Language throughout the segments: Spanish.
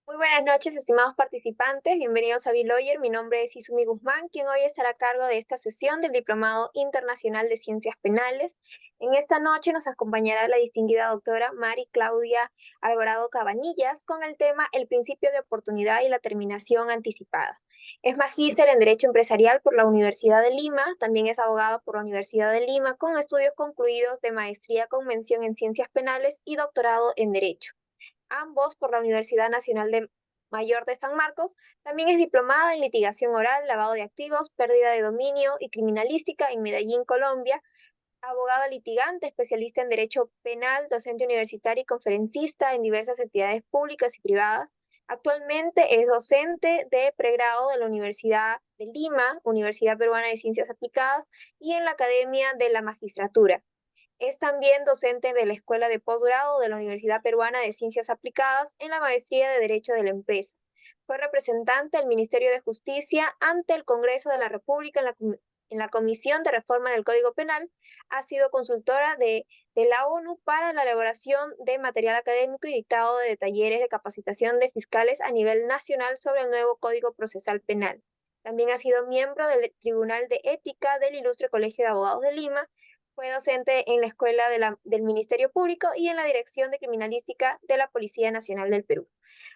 Muy buenas noches, estimados participantes. Bienvenidos a B-Lawyer. Mi nombre es Izumi Guzmán, quien hoy estará a cargo de esta sesión del Diplomado Internacional de Ciencias Penales. En esta noche nos acompañará la distinguida doctora Mari Claudia Alvarado Cabanillas con el tema El principio de oportunidad y la terminación anticipada. Es magíster en Derecho Empresarial por la Universidad de Lima, también es abogada por la Universidad de Lima con estudios concluidos de maestría con mención en Ciencias Penales y doctorado en Derecho, ambos por la Universidad Nacional de Mayor de San Marcos. También es diplomada en litigación oral, lavado de activos, pérdida de dominio y criminalística en Medellín, Colombia. Abogada litigante, especialista en derecho penal, docente universitaria y conferencista en diversas entidades públicas y privadas. Actualmente es docente de pregrado de la Universidad de Lima, Universidad Peruana de Ciencias Aplicadas, y en la Academia de la Magistratura. Es también docente de la Escuela de Posgrado de la Universidad Peruana de Ciencias Aplicadas en la Maestría de Derecho de la Empresa. Fue representante del Ministerio de Justicia ante el Congreso de la República en la Comisión de Reforma del Código Penal. Ha sido consultora de la ONU para la elaboración de material académico y dictado de talleres de capacitación de fiscales a nivel nacional sobre el nuevo Código Procesal Penal. También ha sido miembro del Tribunal de Ética del Ilustre Colegio de Abogados de Lima. Fue docente en la Escuela del Ministerio Público y en la Dirección de Criminalística de la Policía Nacional del Perú.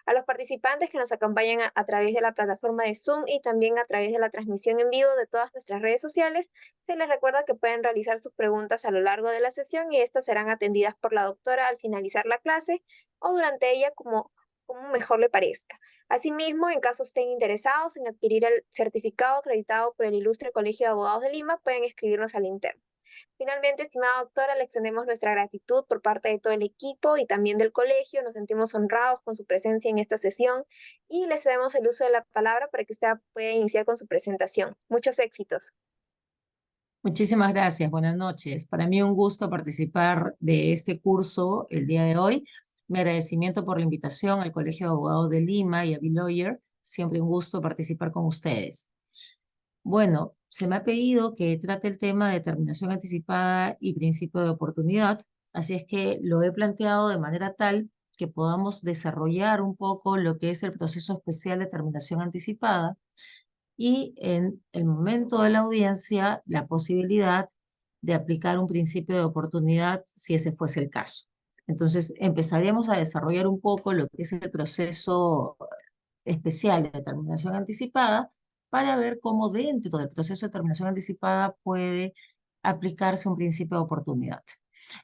A los participantes que nos acompañan a través de la plataforma de Zoom y también a través de la transmisión en vivo de todas nuestras redes sociales, se les recuerda que pueden realizar sus preguntas a lo largo de la sesión y estas serán atendidas por la doctora al finalizar la clase o durante ella como mejor le parezca. Asimismo, en caso estén interesados en adquirir el certificado acreditado por el Ilustre Colegio de Abogados de Lima, pueden escribirnos al interno. Finalmente, estimada doctora, le extendemos nuestra gratitud por parte de todo el equipo y también del colegio. Nos sentimos honrados con su presencia en esta sesión y le cedemos el uso de la palabra para que usted pueda iniciar con su presentación. Muchos éxitos. Muchísimas gracias, buenas noches. Para mí un gusto participar de este curso el día de hoy. Mi agradecimiento por la invitación al Colegio de Abogados de Lima y a B-Lawyer. Siempre un gusto participar con ustedes. Bueno, se me ha pedido que trate el tema de terminación anticipada y principio de oportunidad, así es que lo he planteado de manera tal que podamos desarrollar un poco lo que es el proceso especial de terminación anticipada y en el momento de la audiencia la posibilidad de aplicar un principio de oportunidad si ese fuese el caso. Entonces, empezaríamos a desarrollar un poco lo que es el proceso especial de determinación anticipada para ver cómo dentro del proceso de determinación anticipada puede aplicarse un principio de oportunidad.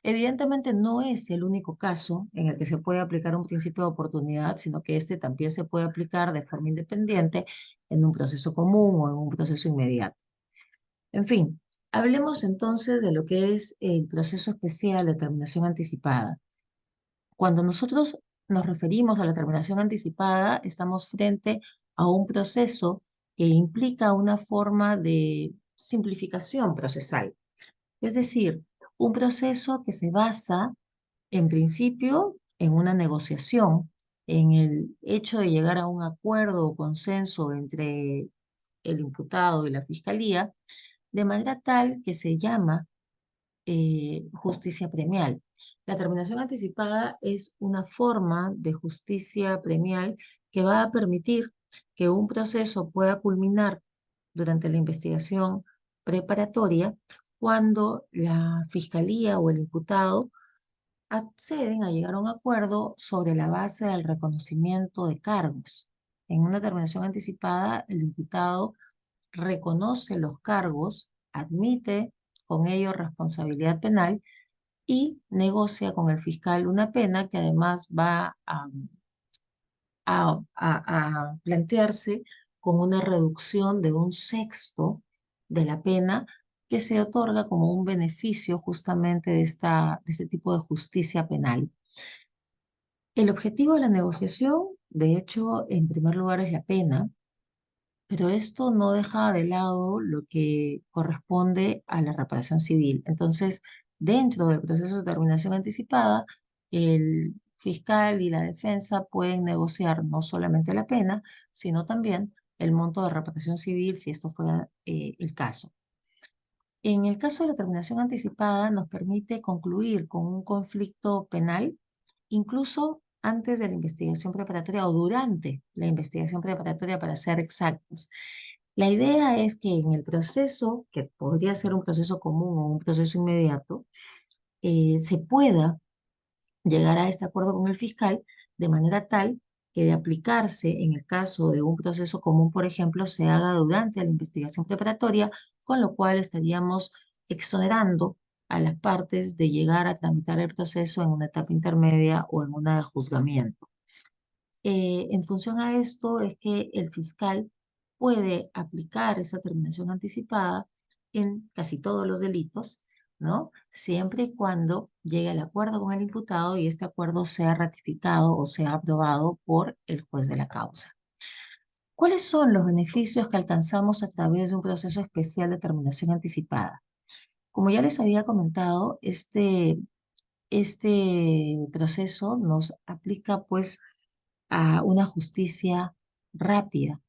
Evidentemente no es el único caso en el que se puede aplicar un principio de oportunidad, sino que este también se puede aplicar de forma independiente en un proceso común o en un proceso inmediato. En fin, hablemos entonces de lo que es el proceso especial de determinación anticipada. Cuando nosotros nos referimos a la terminación anticipada, estamos frente a un proceso que implica una forma de simplificación procesal, es decir, un proceso que se basa, en principio, en una negociación, en el hecho de llegar a un acuerdo o consenso entre el imputado y la fiscalía, de manera tal que se llama justicia premial. La terminación anticipada es una forma de justicia premial que va a permitir que un proceso pueda culminar durante la investigación preparatoria cuando la fiscalía o el imputado acceden a llegar a un acuerdo sobre la base del reconocimiento de cargos. En una terminación anticipada, el imputado reconoce los cargos, admite con ello responsabilidad penal y negocia con el fiscal una pena que además va a plantearse con una reducción de un sexto de la pena que se otorga como un beneficio justamente de este tipo de justicia penal. El objetivo de la negociación, de hecho, en primer lugar es la pena, pero esto no deja de lado lo que corresponde a la reparación civil. Entonces, dentro del proceso de terminación anticipada, el fiscal y la defensa pueden negociar no solamente la pena, sino también el monto de reparación civil, si esto fuera el caso. En el caso de la terminación anticipada, nos permite concluir con un conflicto penal, incluso antes de la investigación preparatoria o durante la investigación preparatoria para ser exactos. La idea es que en el proceso, que podría ser un proceso común o un proceso inmediato, se pueda llegar a este acuerdo con el fiscal de manera tal que de aplicarse en el caso de un proceso común, por ejemplo, se haga durante la investigación preparatoria, con lo cual estaríamos exonerando a las partes de llegar a tramitar el proceso en una etapa intermedia o en una de juzgamiento. En función a esto es que el fiscal puede aplicar esa terminación anticipada en casi todos los delitos, ¿no? Siempre y cuando llegue al acuerdo con el imputado y este acuerdo sea ratificado o sea aprobado por el juez de la causa. ¿Cuáles son los beneficios que alcanzamos a través de un proceso especial de terminación anticipada? Como ya les había comentado, este proceso nos aplica pues a una justicia rápida,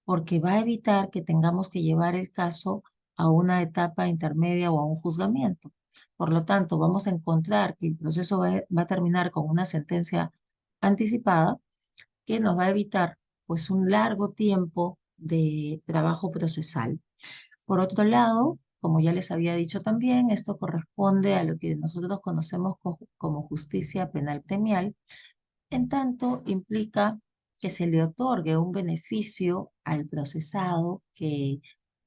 porque va a evitar que tengamos que llevar el caso a una etapa intermedia o a un juzgamiento. Por lo tanto, vamos a encontrar que el proceso va a terminar con una sentencia anticipada que nos va a evitar pues un largo tiempo de trabajo procesal. Por otro lado, como ya les había dicho también, esto corresponde a lo que nosotros conocemos como justicia penal premial, en tanto implica que se le otorgue un beneficio al procesado que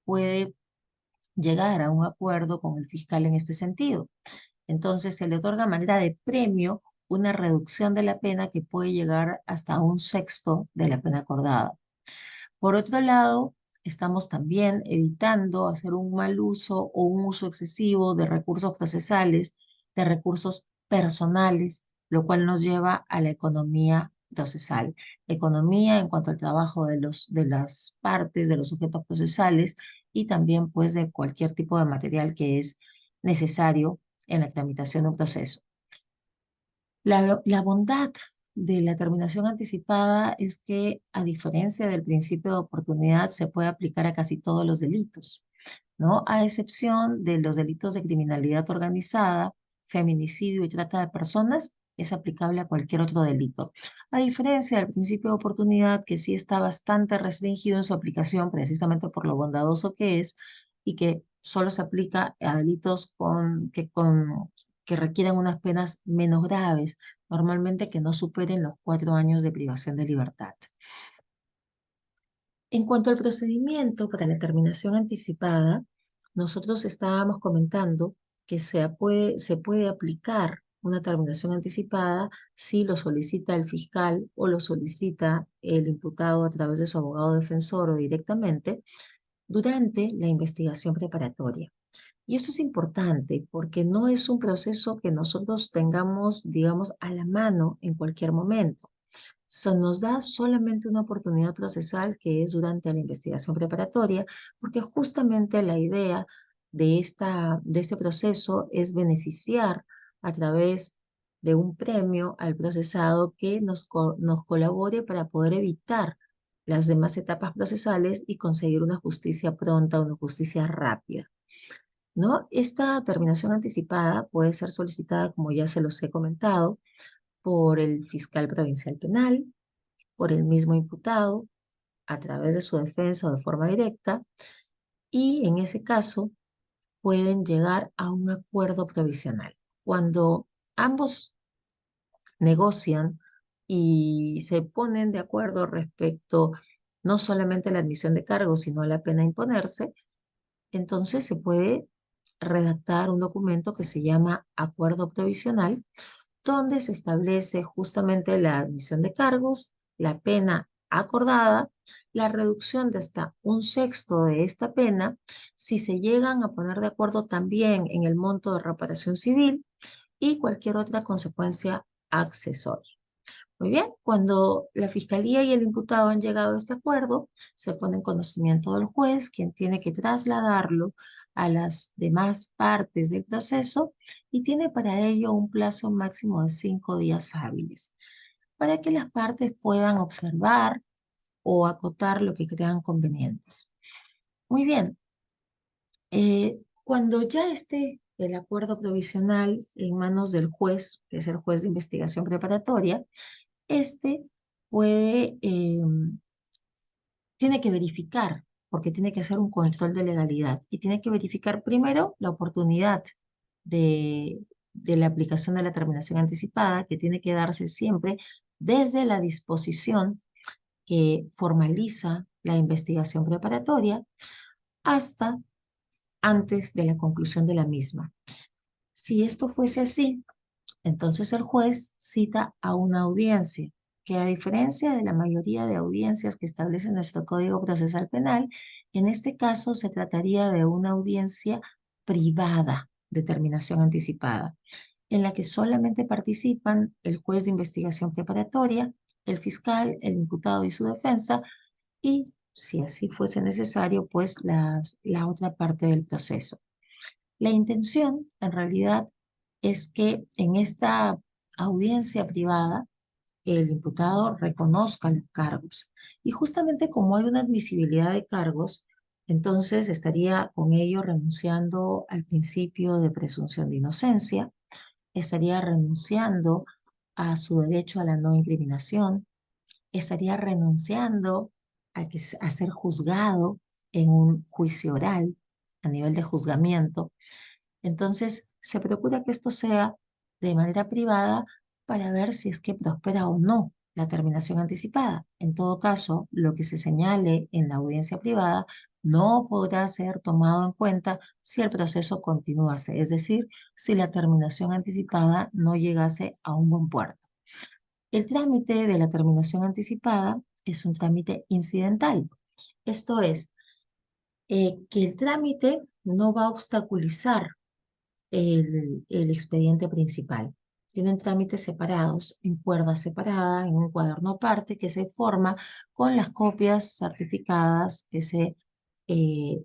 puede llegar a un acuerdo con el fiscal en este sentido. Entonces se le otorga a manera de premio una reducción de la pena que puede llegar hasta un sexto de la pena acordada. Por otro lado, estamos también evitando hacer un mal uso o un uso excesivo de recursos procesales, de recursos personales, lo cual nos lleva a la economía procesal. Economía en cuanto al trabajo de las partes, de los sujetos procesales y también pues de cualquier tipo de material que es necesario en la tramitación de un proceso. La bondad de la terminación anticipada es que, a diferencia del principio de oportunidad, se puede aplicar a casi todos los delitos, ¿no? A excepción de los delitos de criminalidad organizada, feminicidio y trata de personas, es aplicable a cualquier otro delito. A diferencia del principio de oportunidad, que sí está bastante restringido en su aplicación, precisamente por lo bondadoso que es, y que solo se aplica a delitos que requieran unas penas menos graves, normalmente que no superen los 4 años de privación de libertad. En cuanto al procedimiento para la terminación anticipada, nosotros estábamos comentando que se puede aplicar una terminación anticipada si lo solicita el fiscal o lo solicita el imputado a través de su abogado defensor o directamente durante la investigación preparatoria. Y esto es importante porque no es un proceso que nosotros tengamos, digamos, a la mano en cualquier momento. Nos da solamente una oportunidad procesal que es durante la investigación preparatoria, porque justamente la idea de este proceso es beneficiar a través de un premio al procesado que nos colabore para poder evitar las demás etapas procesales y conseguir una justicia pronta, una justicia rápida, ¿no? Esta terminación anticipada puede ser solicitada, como ya se los he comentado, por el fiscal provincial penal, por el mismo imputado, a través de su defensa o de forma directa, y en ese caso pueden llegar a un acuerdo provisional. Cuando ambos negocian y se ponen de acuerdo respecto no solamente a la admisión de cargos, sino a la pena a imponerse, entonces se puede redactar un documento que se llama acuerdo provisional, donde se establece justamente la admisión de cargos, la pena acordada, la reducción de hasta un sexto de esta pena, si se llegan a poner de acuerdo también en el monto de reparación civil y cualquier otra consecuencia accesoria. Muy bien, cuando la fiscalía y el imputado han llegado a este acuerdo, se pone en conocimiento del juez, quien tiene que trasladarlo a las demás partes del proceso y tiene para ello un plazo máximo de 5 días hábiles, para que las partes puedan observar o acotar lo que crean convenientes. Muy bien, cuando ya esté el acuerdo provisional en manos del juez, que es el juez de investigación preparatoria, este puede, tiene que verificar, porque tiene que hacer un control de legalidad y tiene que verificar primero la oportunidad de, de la aplicación de la terminación anticipada, que tiene que darse siempre desde la disposición que formaliza la investigación preparatoria hasta antes de la conclusión de la misma. Si esto fuese así, entonces el juez cita a una audiencia, que a diferencia de la mayoría de audiencias que establece nuestro Código Procesal Penal, en este caso se trataría de una audiencia privada de terminación anticipada, en la que solamente participan el juez de investigación preparatoria, el fiscal, el imputado y su defensa, y si así fuese necesario, pues la otra parte del proceso. La intención, en realidad, es que en esta audiencia privada el imputado reconozca los cargos. Y justamente como hay una admisibilidad de cargos, entonces estaría con ello renunciando al principio de presunción de inocencia, estaría renunciando a su derecho a la no incriminación, estaría renunciando a ser juzgado en un juicio oral a nivel de juzgamiento. Entonces, se procura que esto sea de manera privada para ver si es que prospera o no la terminación anticipada. En todo caso, lo que se señale en la audiencia privada no podrá ser tomado en cuenta si el proceso continuase, es decir, si la terminación anticipada no llegase a un buen puerto. El trámite de la terminación anticipada es un trámite incidental. Esto es, que el trámite no va a obstaculizar el expediente principal. Tienen trámites separados, en cuerda separada, en un cuaderno aparte que se forma con las copias certificadas que se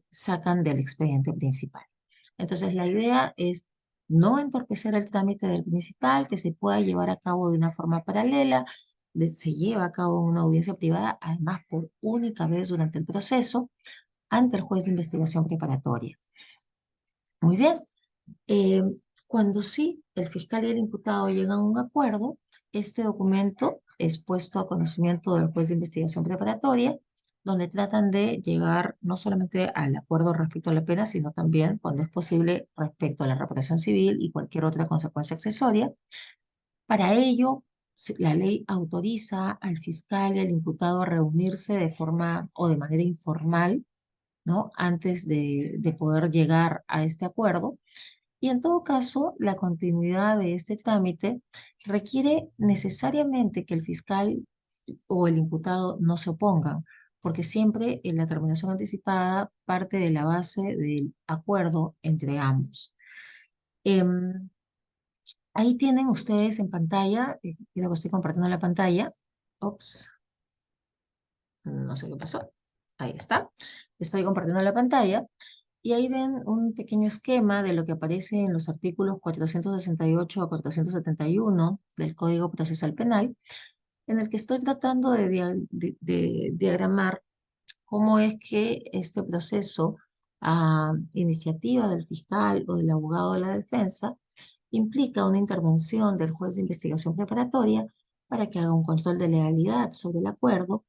sacan del expediente principal. Entonces, la idea es no entorpecer el trámite del principal, que se pueda llevar a cabo de una forma paralela, se lleva a cabo en una audiencia privada, además por única vez durante el proceso, ante el juez de investigación preparatoria. Muy bien. Eh, Cuando sí el fiscal y el imputado llegan a un acuerdo, este documento es puesto a conocimiento del juez de investigación preparatoria, donde tratan de llegar no solamente al acuerdo respecto a la pena, sino también, cuando es posible, respecto a la reparación civil y cualquier otra consecuencia accesoria. Para ello, la ley autoriza al fiscal y al imputado a reunirse de forma o de manera informal, ¿no? Antes de poder llegar a este acuerdo. Y en todo caso, la continuidad de este trámite requiere necesariamente que el fiscal o el imputado no se opongan, porque siempre en la terminación anticipada parte de la base del acuerdo entre ambos. Em, Ahí tienen ustedes en pantalla, creo que estoy compartiendo la pantalla. Ops, no sé qué pasó. Ahí está. Estoy compartiendo la pantalla. Y ahí ven un pequeño esquema de lo que aparece en los artículos 468 a 471 del Código Procesal Penal, en el que estoy tratando de diagramar cómo es que este proceso, a iniciativa del fiscal o del abogado de la defensa, implica una intervención del juez de investigación preparatoria para que haga un control de legalidad sobre el acuerdo,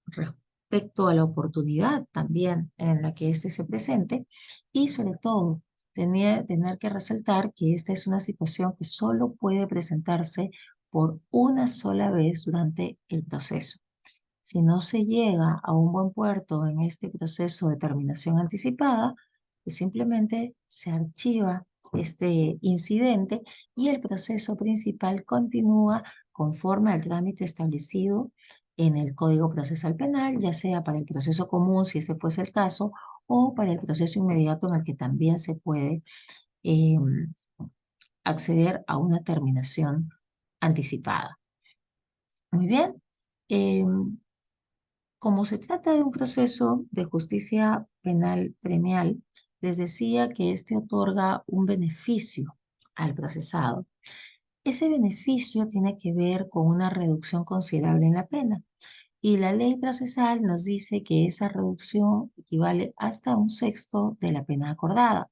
respecto a la oportunidad también en la que éste se presente y sobre todo tener que resaltar que esta es una situación que solo puede presentarse por una sola vez durante el proceso. Si no se llega a un buen puerto en este proceso de terminación anticipada, pues simplemente se archiva este incidente y el proceso principal continúa conforme al trámite establecido en el Código Procesal Penal, ya sea para el proceso común, si ese fuese el caso, o para el proceso inmediato en el que también se puede eh, acceder a una terminación anticipada. Muy bien. Como se trata de un proceso de justicia penal premial, les decía que este otorga un beneficio al procesado. Ese beneficio tiene que ver con una reducción considerable en la pena. Y la ley procesal nos dice que esa reducción equivale hasta un sexto de la pena acordada.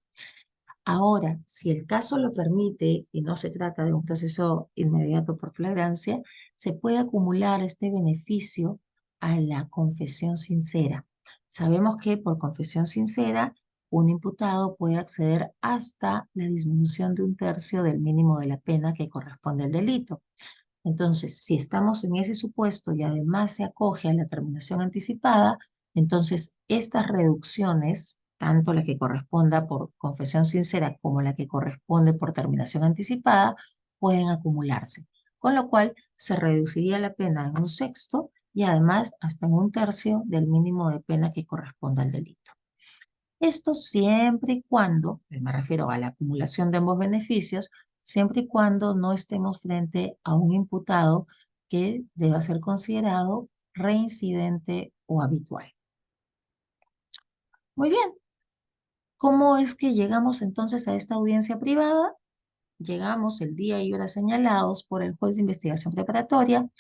Ahora, si el caso lo permite y no se trata de un proceso inmediato por flagrancia, se puede acumular este beneficio a la confesión sincera. Sabemos que por confesión sincera, un imputado puede acceder hasta la disminución de un tercio del mínimo de la pena que corresponde al delito. Entonces, si estamos en ese supuesto y además se acoge a la terminación anticipada, entonces estas reducciones, tanto la que corresponda por confesión sincera como la que corresponde por terminación anticipada, pueden acumularse, con lo cual se reduciría la pena en un sexto y además hasta en un tercio del mínimo de pena que corresponda al delito. Esto siempre y cuando, me refiero a la acumulación de ambos beneficios, siempre y cuando no estemos frente a un imputado que deba ser considerado reincidente o habitual. Muy bien, ¿cómo es que llegamos entonces a esta audiencia privada? Llegamos el día y hora señalados por el juez de investigación preparatoria.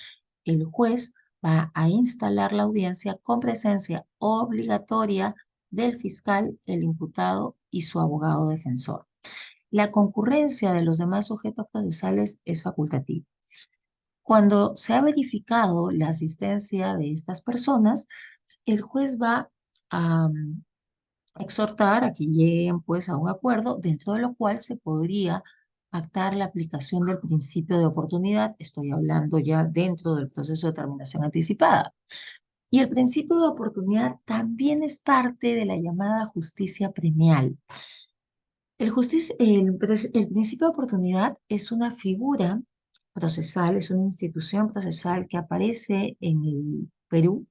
El juez va a instalar la audiencia con presencia obligatoria del fiscal, el imputado y su abogado defensor. La concurrencia de los demás sujetos procesales es facultativa. Cuando se ha verificado la asistencia de estas personas, el juez va a exhortar a que lleguen pues a un acuerdo, dentro de lo cual se podría pactar la aplicación del principio de oportunidad. Estoy hablando ya dentro del proceso de terminación anticipada. Y el principio de oportunidad también es parte de la llamada justicia premial. El principio de oportunidad es una figura procesal, es una institución procesal que aparece en el Perú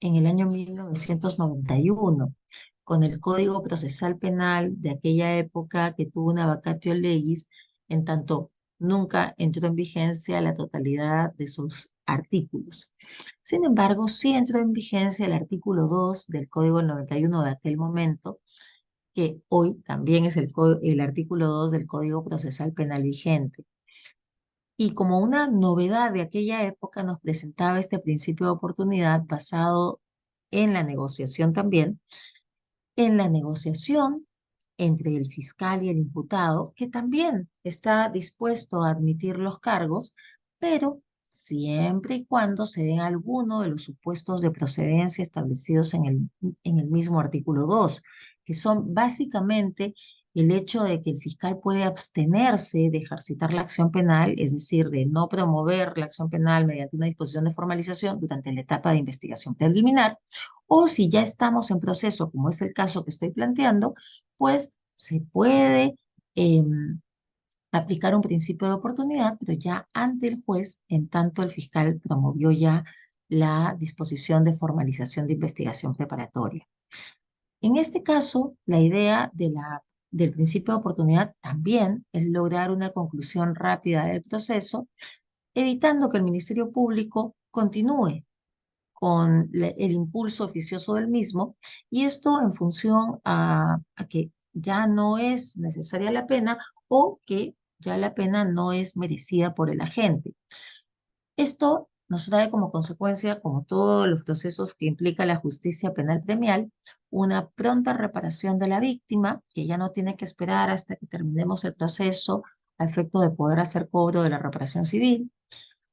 en el año 1991, con el Código Procesal Penal de aquella época que tuvo una vacatio legis, en tanto nunca entró en vigencia la totalidad de sus artículos. Sin embargo, sí entró en vigencia el artículo 2 del Código del 91 de aquel momento, que hoy también es el artículo 2 del Código Procesal Penal vigente. Y como una novedad de aquella época nos presentaba este principio de oportunidad basado en la negociación también, en la negociación entre el fiscal y el imputado, que también está dispuesto a admitir los cargos, pero siempre y cuando se den alguno de los supuestos de procedencia establecidos en el mismo artículo 2, que son básicamente el hecho de que el fiscal puede abstenerse de ejercitar la acción penal, es decir, de no promover la acción penal mediante una disposición de formalización durante la etapa de investigación preliminar, o si ya estamos en proceso, como es el caso que estoy planteando, pues se puede aplicar un principio de oportunidad, pero ya ante el juez, en tanto el fiscal promovió ya la disposición de formalización de investigación preparatoria. En este caso, la idea del principio de oportunidad también es lograr una conclusión rápida del proceso, evitando que el Ministerio Público continúe con el impulso oficioso del mismo, y esto en función a que ya no es necesaria la pena o que ya la pena no es merecida por el agente. Esto nos trae como consecuencia, como todos los procesos que implica la justicia penal premial, una pronta reparación de la víctima, que ya no tiene que esperar hasta que terminemos el proceso a efecto de poder hacer cobro de la reparación civil.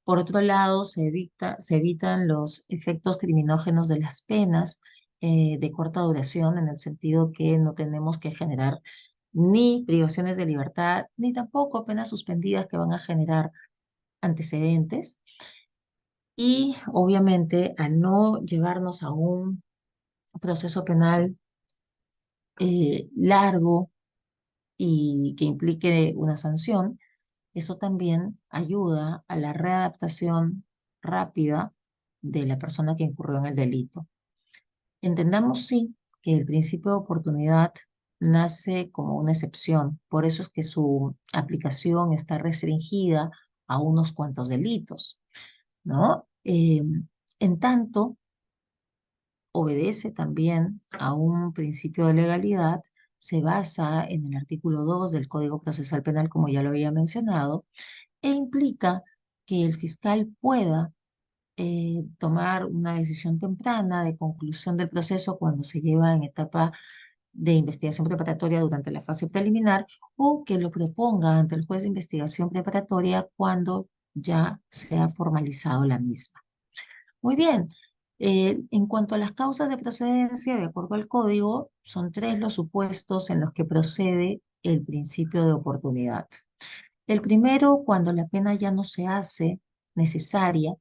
Por otro lado, se evitan los efectos criminógenos de las penas de corta duración, en el sentido que no tenemos que generar ni privaciones de libertad, ni tampoco penas suspendidas que van a generar antecedentes. Y obviamente, al no llevarnos a un proceso penal largo y que implique una sanción, eso también ayuda a la readaptación rápida de la persona que incurrió en el delito. Entendamos, sí, que el principio de oportunidad nace como una excepción, por eso es que su aplicación está restringida a unos cuantos delitos, ¿no? En tanto, obedece también a un principio de legalidad, se basa en el artículo 2 del Código Procesal Penal, como ya lo había mencionado, e implica que el fiscal pueda tomar una decisión temprana de conclusión del proceso cuando se lleva en etapa de investigación preparatoria durante la fase preliminar o que lo proponga ante el juez de investigación preparatoria cuando ya se ha formalizado la misma. Muy bien. En cuanto a las causas de procedencia, de acuerdo al código, son tres los supuestos en los que procede el principio de oportunidad. El primero, cuando la pena ya no se hace necesaria,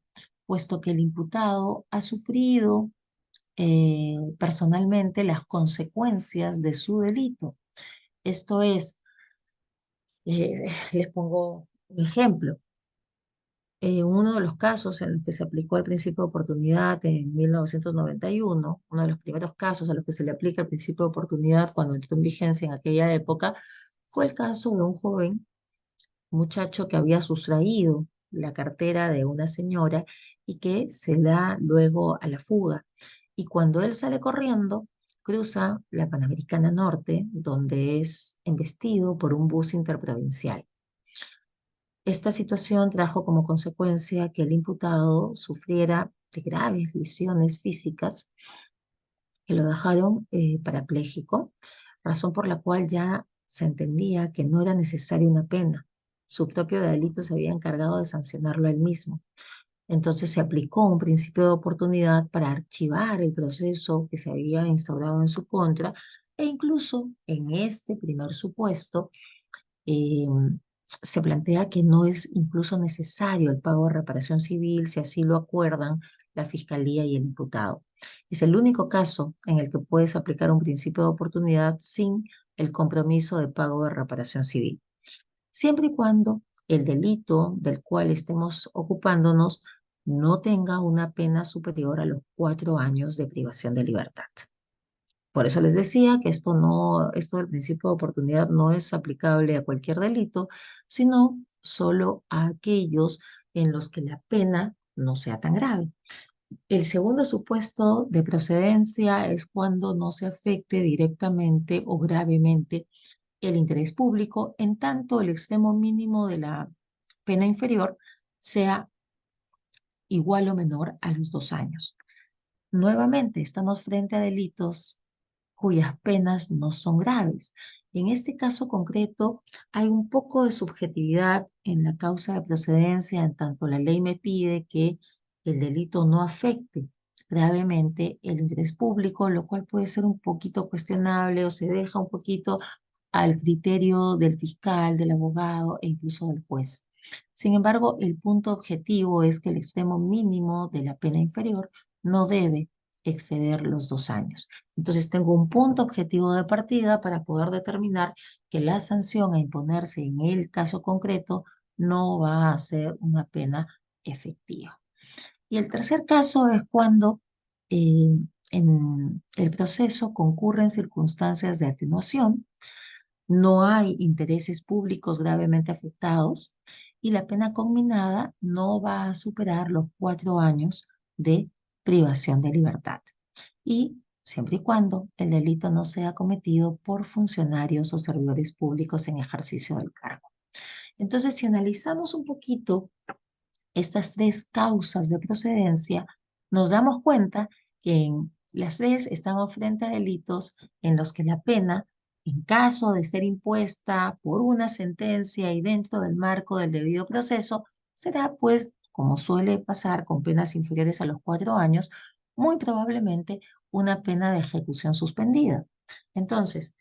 puesto que el imputado ha sufrido personalmente las consecuencias de su delito. Esto es, les pongo un ejemplo. Uno de los casos en los que se aplicó el principio de oportunidad en 1991, uno de los primeros casos a los que se le aplica el principio de oportunidad cuando entró en vigencia en aquella época, fue el caso de un joven muchacho que había sustraído la cartera de una señora y que se da luego a la fuga. Y cuando él sale corriendo, cruza la Panamericana Norte, donde es embestido por un bus interprovincial. Esta situación trajo como consecuencia que el imputado sufriera de graves lesiones físicas que lo dejaron parapléjico, razón por la cual ya se entendía que no era necesaria una pena. Su propio delito se había encargado de sancionarlo él mismo. Entonces se aplicó un principio de oportunidad para archivar el proceso que se había instaurado en su contra e incluso en este primer supuesto eh, se plantea que no es incluso necesario el pago de reparación civil si así lo acuerdan la Fiscalía y el imputado. Es el único caso en el que puedes aplicar un principio de oportunidad sin el compromiso de pago de reparación civil, siempre y cuando el delito del cual estemos ocupándonos no tenga una pena superior a los 4 años de privación de libertad. Por eso les decía que esto del principio de oportunidad no es aplicable a cualquier delito, sino solo a aquellos en los que la pena no sea tan grave. El segundo supuesto de procedencia es cuando no se afecte directamente o gravemente el interés público, en tanto el extremo mínimo de la pena inferior sea igual o menor a los 2 años. Nuevamente, estamos frente a delitos cuyas penas no son graves. En este caso concreto, hay un poco de subjetividad en la causa de procedencia, en tanto la ley me pide que el delito no afecte gravemente el interés público, lo cual puede ser un poquito cuestionable o se deja un poquito al criterio del fiscal, del abogado e incluso del juez. Sin embargo, el punto objetivo es que el extremo mínimo de la pena inferior no debe exceder los 2 años. Entonces tengo un punto objetivo de partida para poder determinar que la sanción a imponerse en el caso concreto no va a ser una pena efectiva. Y el tercer caso es cuando en el proceso concurren circunstancias de atenuación, no hay intereses públicos gravemente afectados y la pena conminada no va a superar los 4 años de privación de libertad. Y siempre y cuando el delito no sea cometido por funcionarios o servidores públicos en ejercicio del cargo. Entonces, si analizamos un poquito estas tres causas de procedencia, nos damos cuenta que en las tres estamos frente a delitos en los que la pena, en caso de ser impuesta por una sentencia y dentro del marco del debido proceso, será pues, como suele pasar con penas inferiores a los 4 años, muy probablemente una pena de ejecución suspendida. Entonces,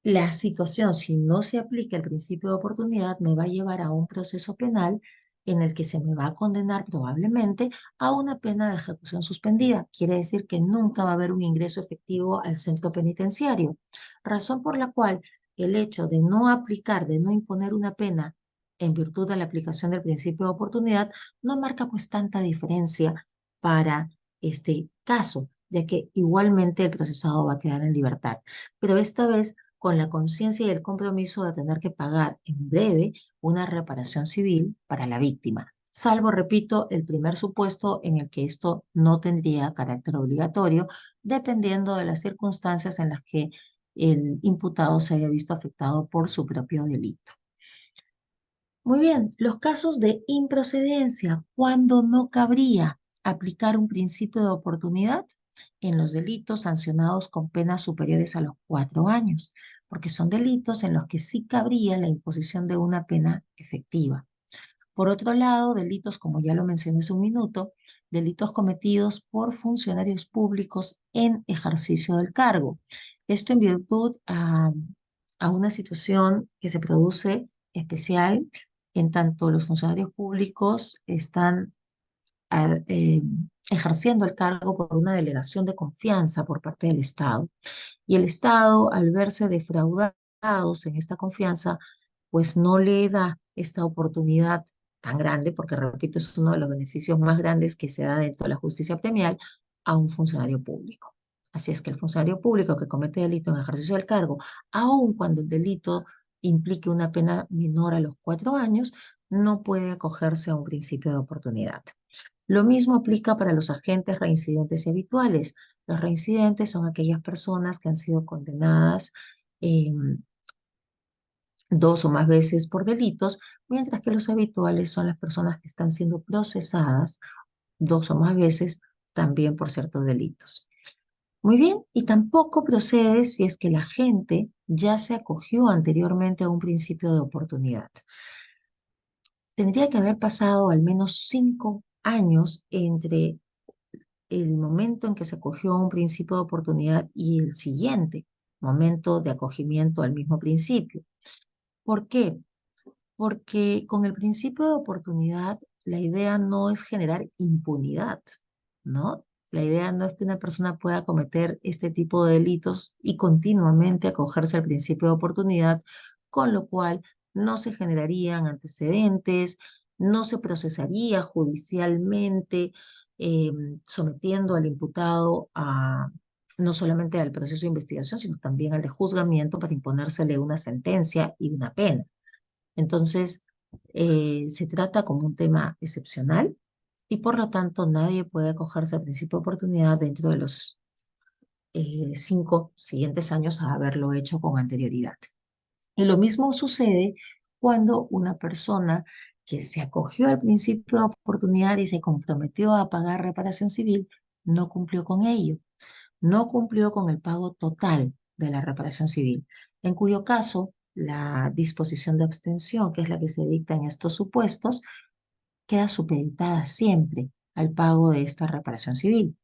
la situación, si no se aplica el principio de oportunidad, me va a llevar a un proceso penal en el que se me va a condenar probablemente a una pena de ejecución suspendida. Quiere decir que nunca va a haber un ingreso efectivo al centro penitenciario, razón por la cual el hecho de no aplicar, de no imponer una pena en virtud de la aplicación del principio de oportunidad, no marca pues tanta diferencia para este caso, ya que igualmente el procesado va a quedar en libertad. Pero esta vez con la conciencia y el compromiso de tener que pagar en breve una reparación civil para la víctima, salvo, repito, el primer supuesto en el que esto no tendría carácter obligatorio, dependiendo de las circunstancias en las que el imputado se haya visto afectado por su propio delito. Muy bien, los casos de improcedencia, cuando no cabría aplicar un principio de oportunidad, en los delitos sancionados con penas superiores a los 4 años, porque son delitos en los que sí cabría la imposición de una pena efectiva. Por otro lado, delitos, como ya lo mencioné hace un minuto, delitos cometidos por funcionarios públicos en ejercicio del cargo. Esto en virtud a una situación que se produce especial en tanto los funcionarios públicos están a- eh, ejerciendo el cargo por una delegación de confianza por parte del Estado. Y el Estado, al verse defraudados en esta confianza, pues no le da esta oportunidad tan grande, porque repito, es uno de los beneficios más grandes que se da dentro de la justicia premial a un funcionario público. Así es que el funcionario público que comete delito en ejercicio del cargo, aun cuando el delito implique una pena menor a los 4 años, no puede acogerse a un principio de oportunidad. Lo mismo aplica para los agentes reincidentes y habituales. Los reincidentes son aquellas personas que han sido condenadas eh, 2 o más veces por delitos, mientras que los habituales son las personas que están siendo procesadas 2 o más veces también por ciertos delitos. Muy bien, y tampoco procede si es que el agente ya se acogió anteriormente a un principio de oportunidad. Tendría que haber pasado al menos 5 años entre el momento en que se acogió a un principio de oportunidad y el siguiente momento de acogimiento al mismo principio. ¿Por qué? Porque con el principio de oportunidad la idea no es generar impunidad, ¿no? La idea no es que una persona pueda cometer este tipo de delitos y continuamente acogerse al principio de oportunidad, con lo cual no se generarían antecedentes, no se procesaría judicialmente, eh, sometiendo al imputado a no solamente al proceso de investigación, sino también al de juzgamiento para imponérsele una sentencia y una pena. Entonces, se trata como un tema excepcional y por lo tanto nadie puede acogerse al principio de oportunidad dentro de los 5 siguientes años a haberlo hecho con anterioridad. Y lo mismo sucede cuando una persona que se acogió al principio de oportunidad y se comprometió a pagar reparación civil no cumplió con ello, no cumplió con el pago total de la reparación civil, en cuyo caso la disposición de abstención, que es la que se dicta en estos supuestos, queda supeditada siempre al pago de esta reparación civil.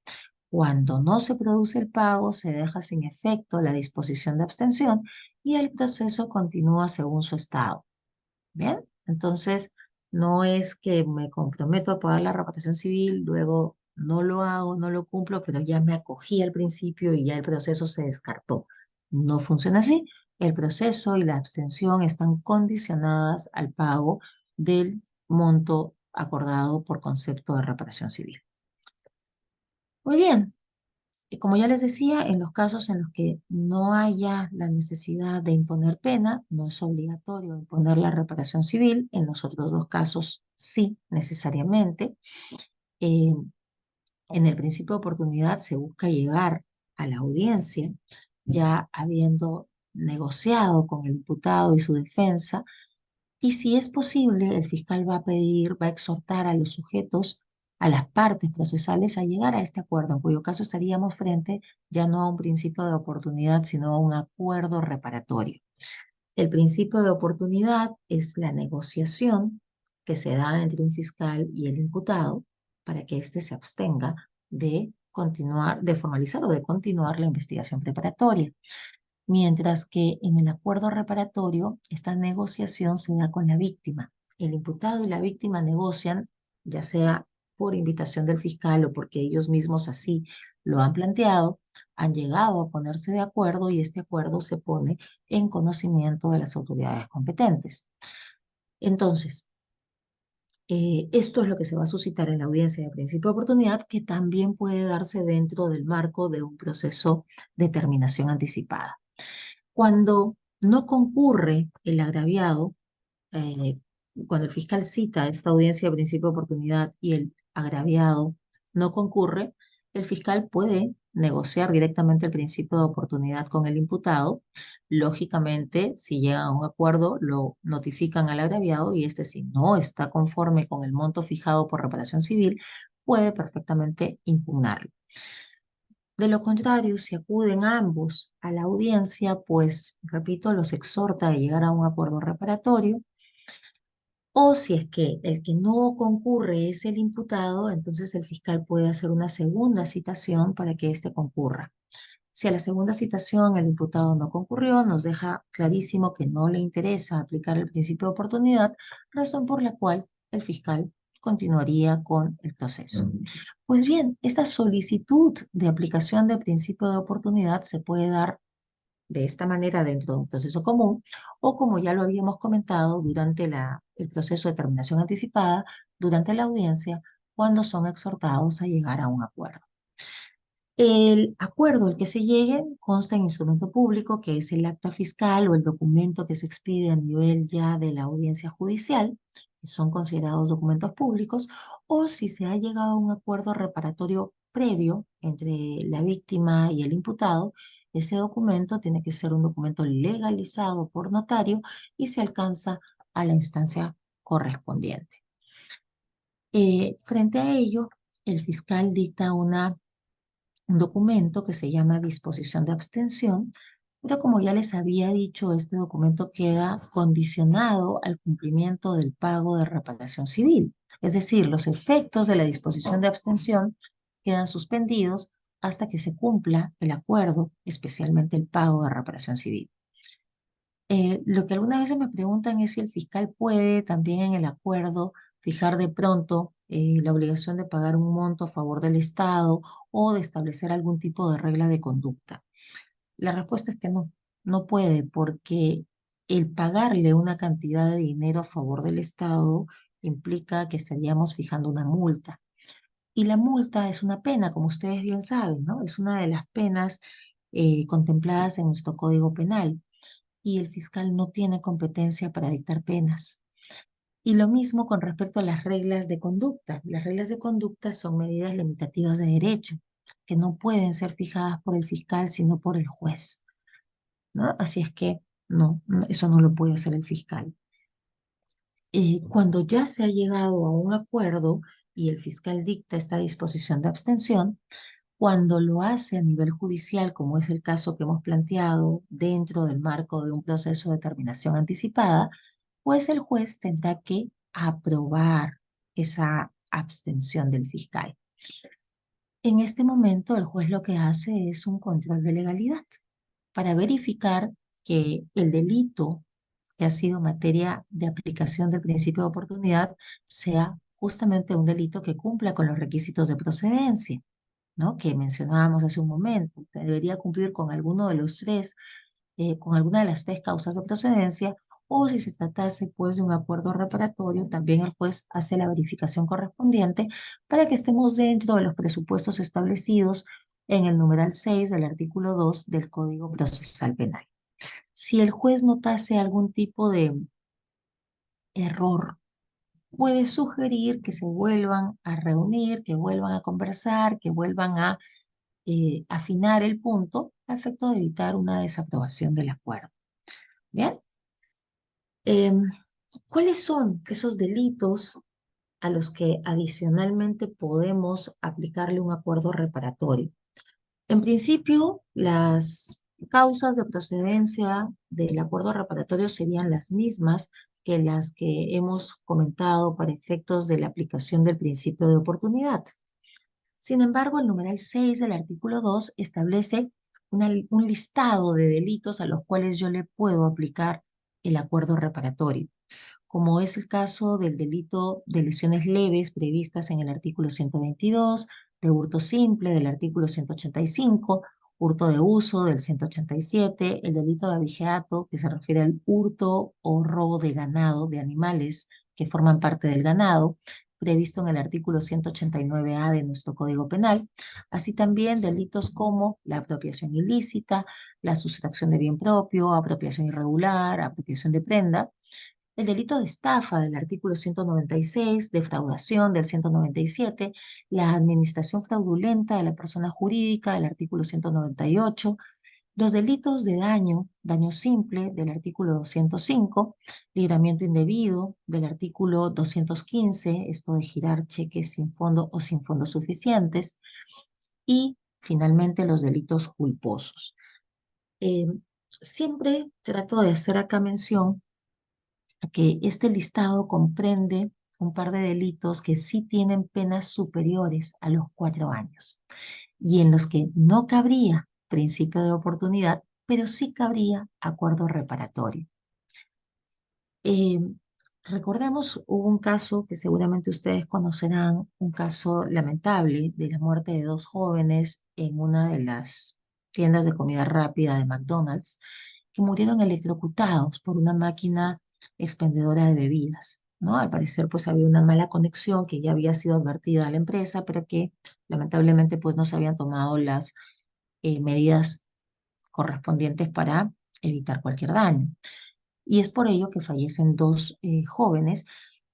Cuando no se produce el pago, se deja sin efecto la disposición de abstención y el proceso continúa según su estado. ¿Bien? Entonces, no es que me comprometo a pagar la reparación civil, luego no lo hago, no lo cumplo, pero ya me acogí al principio y ya el proceso se descartó. No funciona así. El proceso y la abstención están condicionadas al pago del monto acordado por concepto de reparación civil. Muy bien. Y como ya les decía, en los casos en los que no haya la necesidad de imponer pena, no es obligatorio imponer la reparación civil. En los otros dos casos, sí, necesariamente. Eh, en el principio de oportunidad se busca llegar a la audiencia ya habiendo negociado con el imputado y su defensa y si es posible, el fiscal va a pedir, va a exhortar a los sujetos, a las partes procesales a llegar a este acuerdo, en cuyo caso estaríamos frente ya no a un principio de oportunidad, sino a un acuerdo reparatorio. El principio de oportunidad es la negociación que se da entre un fiscal y el imputado para que éste se abstenga de continuar, de formalizar o de continuar la investigación preparatoria. Mientras que en el acuerdo reparatorio, esta negociación se da con la víctima. El imputado y la víctima negocian, ya sea por invitación del fiscal o porque ellos mismos así lo han planteado, han llegado a ponerse de acuerdo y este acuerdo se pone en conocimiento de las autoridades competentes. Entonces, esto es lo que se va a suscitar en la audiencia de principio de oportunidad, que también puede darse dentro del marco de un proceso de terminación anticipada. Cuando no concurre el agraviado, eh, cuando el fiscal cita esta audiencia de principio de oportunidad y el agraviado no concurre, el fiscal puede negociar directamente el principio de oportunidad con el imputado. Lógicamente, si llegan a un acuerdo, lo notifican al agraviado y este, si no está conforme con el monto fijado por reparación civil, puede perfectamente impugnarlo. De lo contrario, si acuden ambos a la audiencia, pues, repito, los exhorta a llegar a un acuerdo reparatorio. O si es que el que no concurre es el imputado, entonces el fiscal puede hacer una segunda citación para que éste concurra. Si a la segunda citación el imputado no concurrió, nos deja clarísimo que no le interesa aplicar el principio de oportunidad, razón por la cual el fiscal continuaría con el proceso. Pues bien, esta solicitud de aplicación del principio de oportunidad se puede dar de esta manera dentro de un proceso común o como ya lo habíamos comentado durante el proceso de terminación anticipada, durante la audiencia, cuando son exhortados a llegar a un acuerdo. El acuerdo al que se llegue consta en instrumento público, que es el acta fiscal o el documento que se expide a nivel ya de la audiencia judicial, que son considerados documentos públicos, o si se ha llegado a un acuerdo reparatorio previo entre la víctima y el imputado, ese documento tiene que ser un documento legalizado por notario y se alcanza a la instancia correspondiente. Frente a ello, el fiscal dicta un documento que se llama disposición de abstención, pero como ya les había dicho, este documento queda condicionado al cumplimiento del pago de reparación civil. Es decir, los efectos de la disposición de abstención quedan suspendidos hasta que se cumpla el acuerdo, especialmente el pago de reparación civil. Lo que algunas veces me preguntan es si el fiscal puede también en el acuerdo fijar de pronto la obligación de pagar un monto a favor del Estado o de establecer algún tipo de regla de conducta. La respuesta es que no, no puede porque el pagarle una cantidad de dinero a favor del Estado implica que estaríamos fijando una multa. Y la multa es una pena, como ustedes bien saben, ¿no? Es una de las penas contempladas en nuestro Código Penal y el fiscal no tiene competencia para dictar penas. Y lo mismo con respecto a las reglas de conducta. Las reglas de conducta son medidas limitativas de derecho que no pueden ser fijadas por el fiscal, sino por el juez, ¿no? Así es que eso no lo puede hacer el fiscal. Cuando ya se ha llegado a un acuerdo y el fiscal dicta esta disposición de abstención, cuando lo hace a nivel judicial, como es el caso que hemos planteado dentro del marco de un proceso de terminación anticipada, pues el juez tendrá que aprobar esa abstención del fiscal. En este momento, el juez lo que hace es un control de legalidad para verificar que el delito que ha sido materia de aplicación del principio de oportunidad sea justamente un delito que cumpla con los requisitos de procedencia, ¿no? Que mencionábamos hace un momento. Debería cumplir con alguno de los tres, con alguna de las tres causas de procedencia, o si se tratase pues de un acuerdo reparatorio, también el juez hace la verificación correspondiente para que estemos dentro de los presupuestos establecidos en el numeral 6 del artículo 2 del Código Procesal Penal. Si el juez notase algún tipo de error, puede sugerir que se vuelvan a reunir, que vuelvan a conversar, que vuelvan a afinar el punto a efecto de evitar una desaprobación del acuerdo. Bien, Em, ¿cuáles son esos delitos a los que adicionalmente podemos aplicarle un acuerdo reparatorio? En principio, las causas de procedencia del acuerdo reparatorio serían las mismas que las que hemos comentado para efectos de la aplicación del principio de oportunidad. Sin embargo, el numeral 6 del artículo 2 establece un listado de delitos a los cuales yo le puedo aplicar el acuerdo reparatorio, como es el caso del delito de lesiones leves previstas en el artículo 122, de hurto simple del artículo 185, hurto de uso del 187, el delito de abigeato, que se refiere al hurto o robo de ganado, de animales que forman parte del ganado, previsto en el artículo 189A de nuestro Código Penal, así también delitos como la apropiación ilícita, la sustracción de bien propio, apropiación irregular, apropiación de prenda, el delito de estafa del artículo 196, defraudación del 197, la administración fraudulenta de la persona jurídica del artículo 198, los delitos de daño, daño simple del artículo 205, libramiento indebido del artículo 215, esto de girar cheques sin fondo o sin fondos suficientes, y finalmente los delitos culposos. Eh, Siempre trato de hacer acá mención a que este listado comprende un par de delitos que sí tienen penas superiores a los 4 años y en los que no cabría principio de oportunidad, pero sí cabría acuerdo reparatorio. Eh, Recordemos, hubo un caso que seguramente ustedes conocerán, un caso lamentable de la muerte de dos jóvenes en una de las tiendas de comida rápida de McDonald's, que murieron electrocutados por una máquina expendedora de bebidas, ¿no? Al parecer, pues había una mala conexión que ya había sido advertida a la empresa, pero que lamentablemente, pues no se habían tomado las medidas correspondientes para evitar cualquier daño. Y es por ello que fallecen dos jóvenes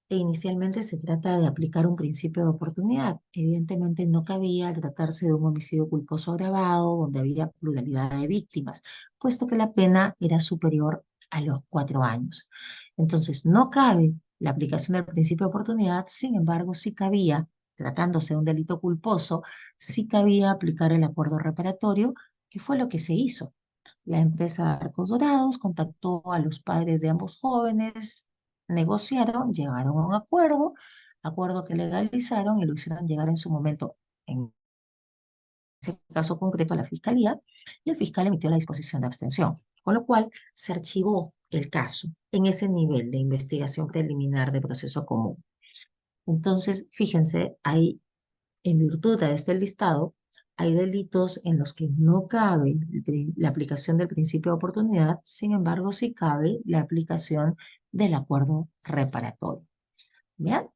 e inicialmente se trata de aplicar un principio de oportunidad. Evidentemente no cabía al tratarse de un homicidio culposo agravado donde había pluralidad de víctimas, puesto que la pena era superior a los 4 años. Entonces no cabe la aplicación del principio de oportunidad, sin embargo sí cabía, tratándose de un delito culposo, sí cabía aplicar el acuerdo reparatorio, que fue lo que se hizo. La empresa Arcos Dorados contactó a los padres de ambos jóvenes, negociaron, llegaron a un acuerdo que legalizaron y lo hicieron llegar en su momento, en ese caso concreto, a la fiscalía, y el fiscal emitió la disposición de abstención, con lo cual se archivó el caso en ese nivel de investigación preliminar de proceso común. Entonces, fíjense, hay en virtud de este listado, hay delitos en los que no cabe la aplicación del principio de oportunidad, sin embargo, sí cabe la aplicación del acuerdo reparatorio. ¿Bien?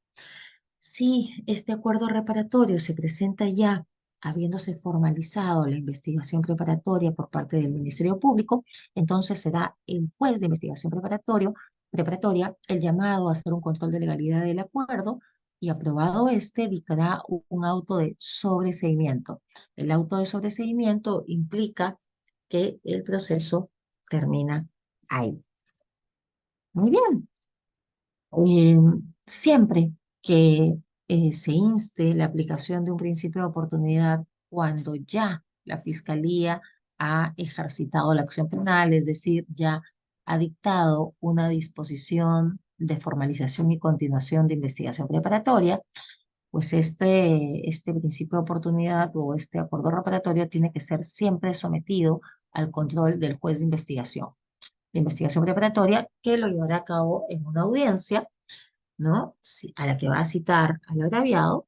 Si este acuerdo reparatorio se presenta ya habiéndose formalizado la investigación preparatoria por parte del Ministerio Público, entonces será el juez de investigación preparatoria el llamado a hacer un control de legalidad del acuerdo y aprobado este, dictará un auto de sobreseimiento. El auto de sobreseimiento implica que el proceso termina ahí. Muy bien. Eh, Siempre que se inste la aplicación de un principio de oportunidad cuando ya la Fiscalía ha ejercitado la acción penal, es decir, ya ha dictado una disposición de formalización y continuación de investigación preparatoria, pues este principio de oportunidad o este acuerdo reparatorio tiene que ser siempre sometido al control del juez de investigación preparatoria, que lo llevará a cabo en una audiencia, ¿no? A la que va a citar al agraviado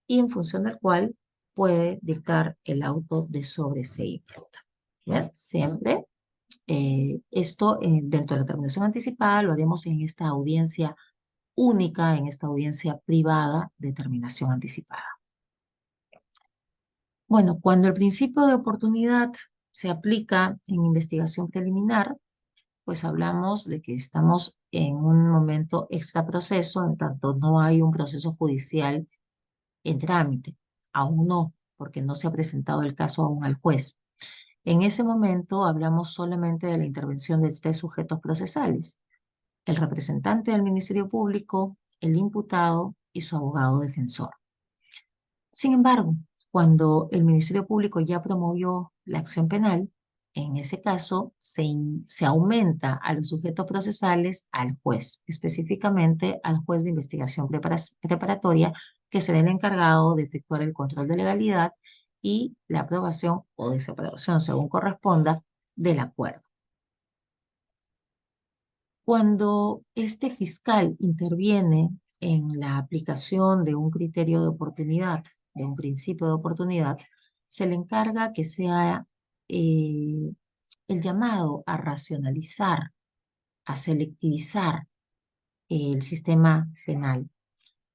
y en función del cual puede dictar el auto de sobreseimiento. ¿Bien? Siempre esto dentro de la terminación anticipada lo haremos en esta audiencia única, en esta audiencia privada de terminación anticipada. Bueno, cuando el principio de oportunidad se aplica en investigación preliminar, pues hablamos de que estamos en un momento extraproceso, en tanto no hay un proceso judicial en trámite. Aún no, porque no se ha presentado el caso aún al juez. En ese momento hablamos solamente de la intervención de tres sujetos procesales: el representante del Ministerio Público, el imputado y su abogado defensor. Sin embargo, cuando el Ministerio Público ya promovió la acción penal, en ese caso se aumenta a los sujetos procesales al juez, específicamente al juez de investigación preparatoria, que será el encargado de efectuar el control de legalidad y la aprobación o desaprobación, según corresponda, del acuerdo. Cuando este fiscal interviene en la aplicación de un criterio de oportunidad, de un principio de oportunidad, se le encarga que sea eh, el llamado a racionalizar, a selectivizar el sistema penal,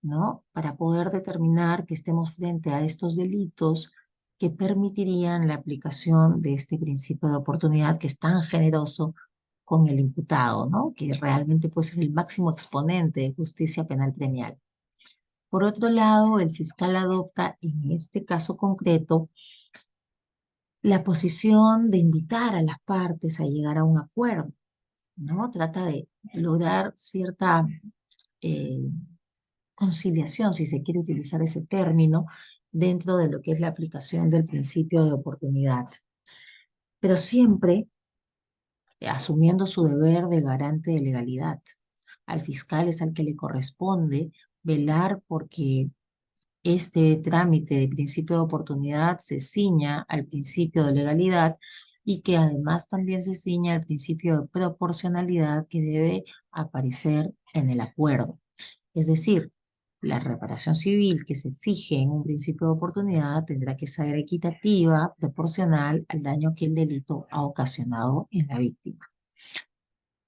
¿no? Para poder determinar que estemos frente a estos delitos que permitirían la aplicación de este principio de oportunidad que es tan generoso con el imputado, ¿no? Que realmente pues es el máximo exponente de justicia penal premial. Por otro lado, el fiscal adopta en este caso concreto la posición de invitar a las partes a llegar a un acuerdo, ¿no? Trata de lograr cierta eh, conciliación, si se quiere utilizar ese término, dentro de lo que es la aplicación del principio de oportunidad, pero siempre asumiendo su deber de garante de legalidad. Al fiscal es al que le corresponde velar porque este trámite de principio de oportunidad se ciña al principio de legalidad y que además también se ciña al principio de proporcionalidad que debe aparecer en el acuerdo. Es decir, la reparación civil que se fije en un principio de oportunidad tendrá que ser equitativa, proporcional al daño que el delito ha ocasionado en la víctima.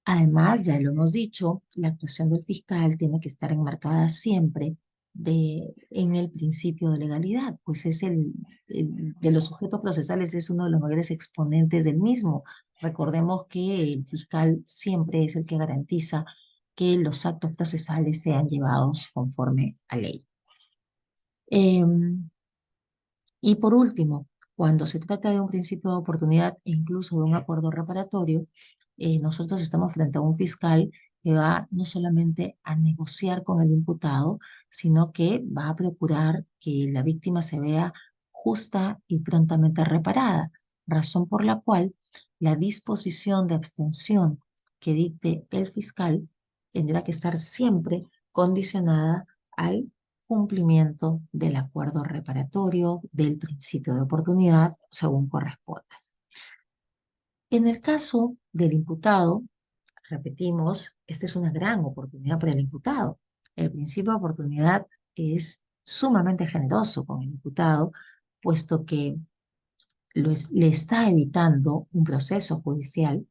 Además, ya lo hemos dicho, la actuación del fiscal tiene que estar enmarcada siempre en el principio de legalidad, pues es de los sujetos procesales es uno de los mayores exponentes del mismo. Recordemos que el fiscal siempre es el que garantiza que los actos procesales sean llevados conforme a ley. Y por último, cuando se trata de un principio de oportunidad e incluso de un acuerdo reparatorio, nosotros estamos frente a un fiscal que va no solamente a negociar con el imputado, sino que va a procurar que la víctima se vea justa y prontamente reparada, razón por la cual la disposición de abstención que dicte el fiscal tendrá que estar siempre condicionada al cumplimiento del acuerdo reparatorio, del principio de oportunidad, según corresponda. En el caso del imputado, repetimos, esta es una gran oportunidad para el imputado. El principio de oportunidad es sumamente generoso con el imputado, puesto que le está evitando un proceso judicial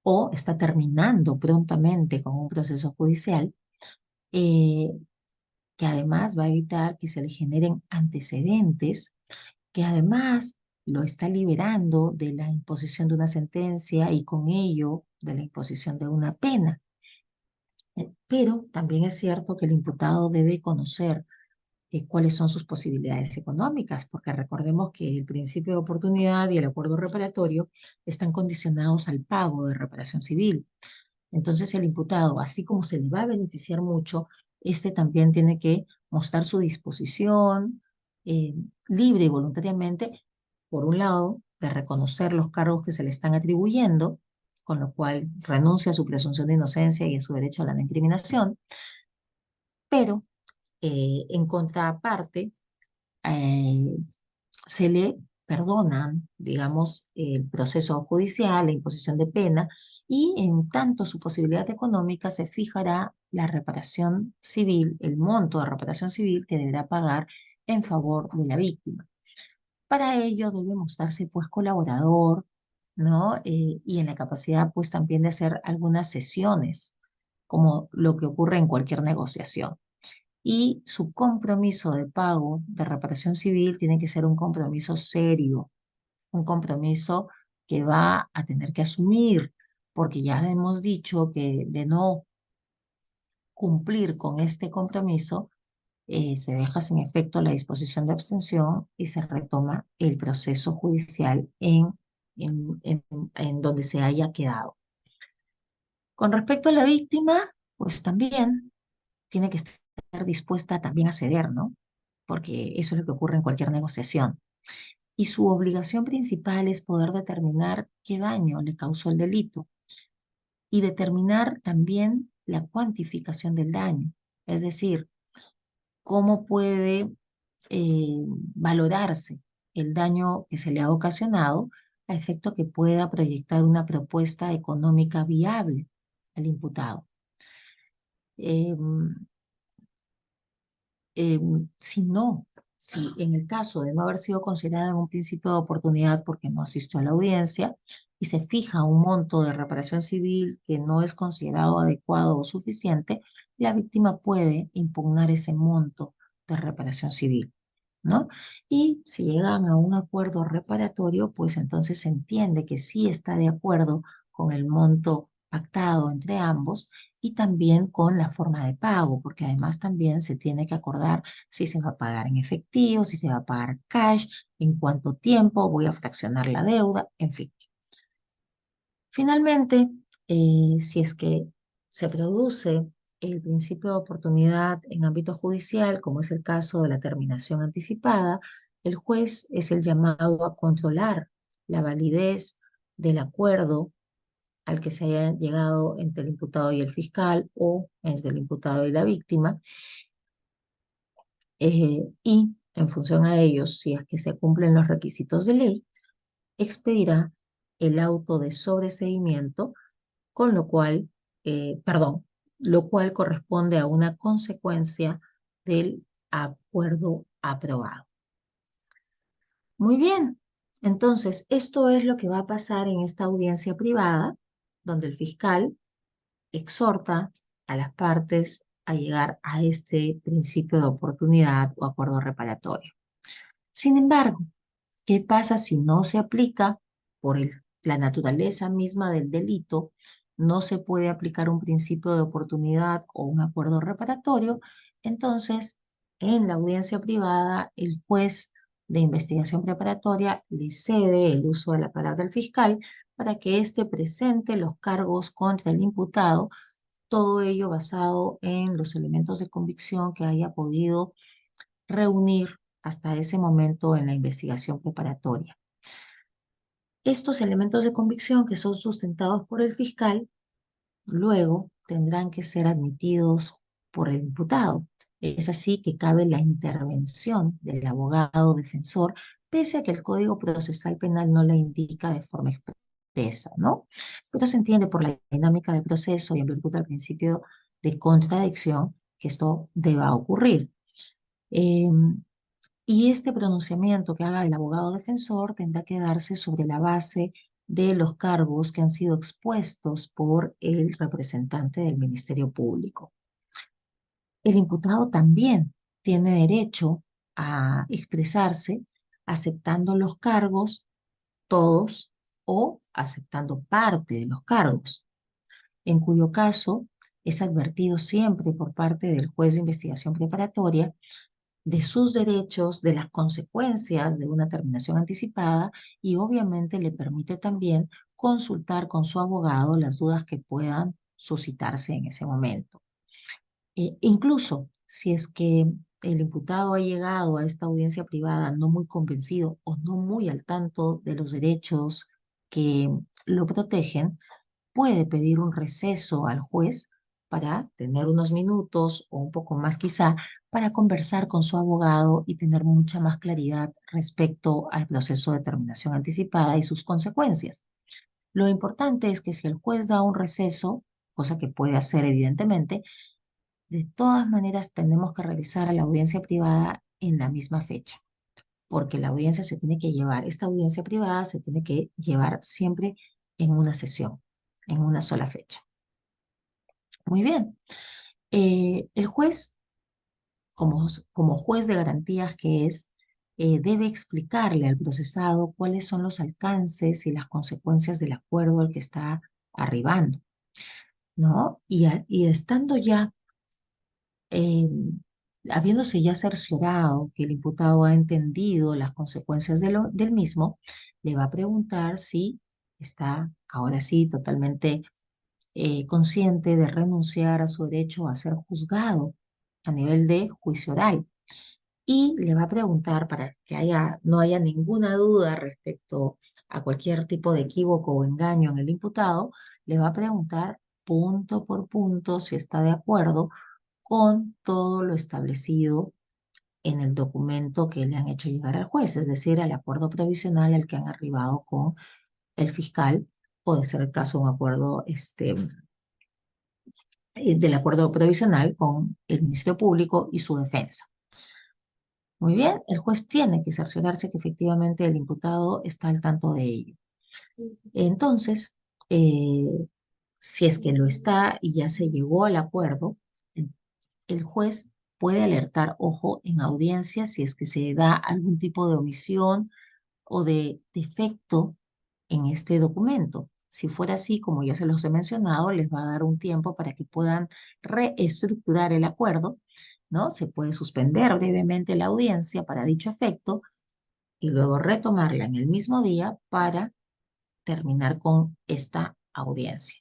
o está terminando prontamente con un proceso judicial, eh, que además va a evitar que se le generen antecedentes, que además lo está liberando de la imposición de una sentencia y con ello de la imposición de una pena. Pero también es cierto que el imputado debe conocer cuáles son sus posibilidades económicas, porque recordemos que el principio de oportunidad y el acuerdo reparatorio están condicionados al pago de reparación civil. Entonces el imputado, así como se le va a beneficiar mucho, este también tiene que mostrar su disposición libre y voluntariamente, por un lado, de reconocer los cargos que se le están atribuyendo, con lo cual renuncia a su presunción de inocencia y a su derecho a la no incriminación, pero en contraparte, eh, se le perdonan, digamos, el proceso judicial, la imposición de pena, y en tanto su posibilidad económica se fijará la reparación civil, el monto de reparación civil que deberá pagar en favor de la víctima. Para ello debe mostrarse pues colaborador, ¿no? Y en la capacidad pues también de hacer algunas sesiones, como lo que ocurre en cualquier negociación. Y su compromiso de pago de reparación civil tiene que ser un compromiso serio, un compromiso que va a tener que asumir, porque ya hemos dicho que de no cumplir con este compromiso, se deja sin efecto la disposición de abstención y se retoma el proceso judicial en donde se haya quedado. Con respecto a la víctima, pues también tiene que estar dispuesta también a ceder, ¿no? Porque eso es lo que ocurre en cualquier negociación. Y su obligación principal es poder determinar qué daño le causó el delito y determinar también la cuantificación del daño, es decir, cómo puede valorarse el daño que se le ha ocasionado a efecto que pueda proyectar una propuesta económica viable al imputado. Eh, eh, si no, si en el caso de no haber sido considerada en un principio de oportunidad porque no asistió a la audiencia y se fija un monto de reparación civil que no es considerado adecuado o suficiente, la víctima puede impugnar ese monto de reparación civil, ¿no? Y si llegan a un acuerdo reparatorio, pues entonces se entiende que sí está de acuerdo con el monto pactado entre ambos y también con la forma de pago, porque además también se tiene que acordar si se va a pagar en efectivo, si se va a pagar cash, en cuánto tiempo, voy a fraccionar la deuda, en fin. Finalmente, si es que se produce el principio de oportunidad en ámbito judicial, como es el caso de la terminación anticipada, el juez es el llamado a controlar la validez del acuerdo al que se haya llegado entre el imputado y el fiscal o entre el imputado y la víctima, y en función a ellos, si es que se cumplen los requisitos de ley, expedirá el auto de sobreseimiento, con lo cual, lo cual corresponde a una consecuencia del acuerdo aprobado. Muy bien, entonces esto es lo que va a pasar en esta audiencia privada, donde el fiscal exhorta a las partes a llegar a este principio de oportunidad o acuerdo reparatorio. Sin embargo, ¿qué pasa si no se aplica por la naturaleza misma del delito? No se puede aplicar un principio de oportunidad o un acuerdo reparatorio. Entonces, en la audiencia privada, el juez de investigación preparatoria le cede el uso de la palabra al fiscal para que éste presente los cargos contra el imputado, todo ello basado en los elementos de convicción que haya podido reunir hasta ese momento en la investigación preparatoria. Estos elementos de convicción que son sustentados por el fiscal, luego tendrán que ser admitidos por el imputado. Es así que cabe la intervención del abogado defensor, pese a que el Código Procesal Penal no la indica de forma expresa, ¿no? Pero se entiende por la dinámica del proceso y en virtud del principio de contradicción que esto deba ocurrir. Y este pronunciamiento que haga el abogado defensor tendrá que darse sobre la base de los cargos que han sido expuestos por el representante del Ministerio Público. El imputado también tiene derecho a expresarse aceptando los cargos, todos, o aceptando parte de los cargos, en cuyo caso es advertido siempre por parte del juez de investigación preparatoria de sus derechos, de las consecuencias de una terminación anticipada y obviamente le permite también consultar con su abogado las dudas que puedan suscitarse en ese momento. Incluso si es que el imputado ha llegado a esta audiencia privada no muy convencido o no muy al tanto de los derechos que lo protegen, puede pedir un receso al juez para tener unos minutos o un poco más quizá para conversar con su abogado y tener mucha más claridad respecto al proceso de terminación anticipada y sus consecuencias. Lo importante es que si el juez da un receso, cosa que puede hacer evidentemente, de todas maneras tenemos que realizar a la audiencia privada en la misma fecha, porque la audiencia se tiene que llevar, esta audiencia privada se tiene que llevar siempre en una sesión, en una sola fecha. Muy bien. El juez, como juez de garantías que es, debe explicarle al procesado cuáles son los alcances y las consecuencias del acuerdo al que está arribando, ¿no? Y estando ya, eh, habiéndose ya cerciorado que el imputado ha entendido las consecuencias del mismo, le va a preguntar si está ahora sí totalmente consciente de renunciar a su derecho a ser juzgado a nivel de juicio oral. Y le va a preguntar para que no haya ninguna duda respecto a cualquier tipo de equívoco o engaño en el imputado, le va a preguntar punto por punto si está de acuerdo con todo lo establecido en el documento que le han hecho llegar al juez, es decir, al acuerdo provisional al que han arribado con el fiscal, o de ser el caso un acuerdo del acuerdo provisional con el Ministerio Público y su defensa. Muy bien, el juez tiene que cerciorarse que efectivamente el imputado está al tanto de ello. Entonces, si es que lo está y ya se llegó al acuerdo, el juez puede alertar, ojo, en audiencia si es que se da algún tipo de omisión o de defecto en este documento. Si fuera así, como ya se los he mencionado, les va a dar un tiempo para que puedan reestructurar el acuerdo, ¿no? Se puede suspender brevemente la audiencia para dicho efecto y luego retomarla en el mismo día para terminar con esta audiencia.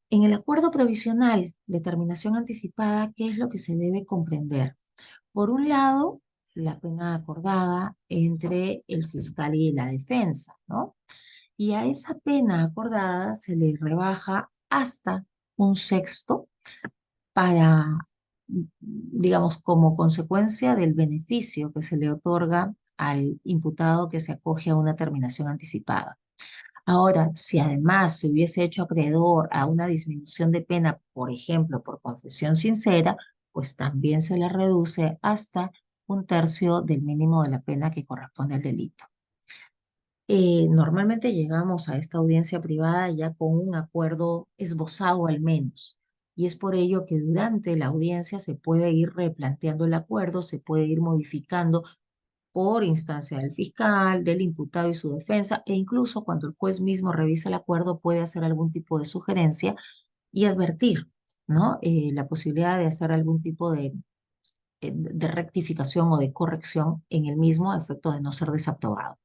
En el acuerdo provisional de terminación anticipada, ¿qué es lo que se debe comprender? Por un lado, la pena acordada entre el fiscal y la defensa, ¿no? Y a esa pena acordada se le rebaja hasta un sexto para, digamos, como consecuencia del beneficio que se le otorga al imputado que se acoge a una terminación anticipada. Ahora, si además se hubiese hecho acreedor a una disminución de pena, por ejemplo, por confesión sincera, pues también se le reduce hasta un tercio del mínimo de la pena que corresponde al delito. Normalmente llegamos a esta audiencia privada ya con un acuerdo esbozado al menos. Y es por ello que durante la audiencia se puede ir replanteando el acuerdo, se puede ir modificando por instancia del fiscal, del imputado y su defensa, e incluso cuando el juez mismo revisa el acuerdo puede hacer algún tipo de sugerencia y advertir, ¿no? La posibilidad de hacer algún tipo de rectificación o de corrección en el mismo a efecto de no ser desaprobado.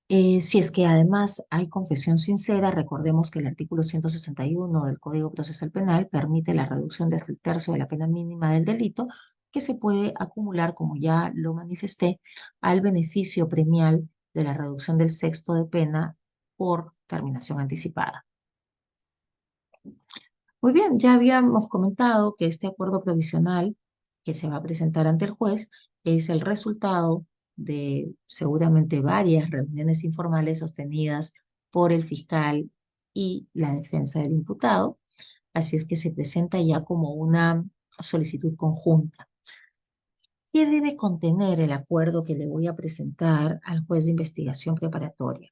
Si es que además hay confesión sincera, recordemos que el artículo 161 del Código Procesal Penal permite la reducción de hasta el tercio de la pena mínima del delito, que se puede acumular, como ya lo manifesté, al beneficio premial de la reducción del sexto de pena por terminación anticipada. Muy bien, ya habíamos comentado que este acuerdo provisional que se va a presentar ante el juez es el resultado de seguramente varias reuniones informales sostenidas por el fiscal y la defensa del imputado. Así es que se presenta ya como una solicitud conjunta. ¿Qué debe contener el acuerdo que le voy a presentar al juez de investigación preparatoria?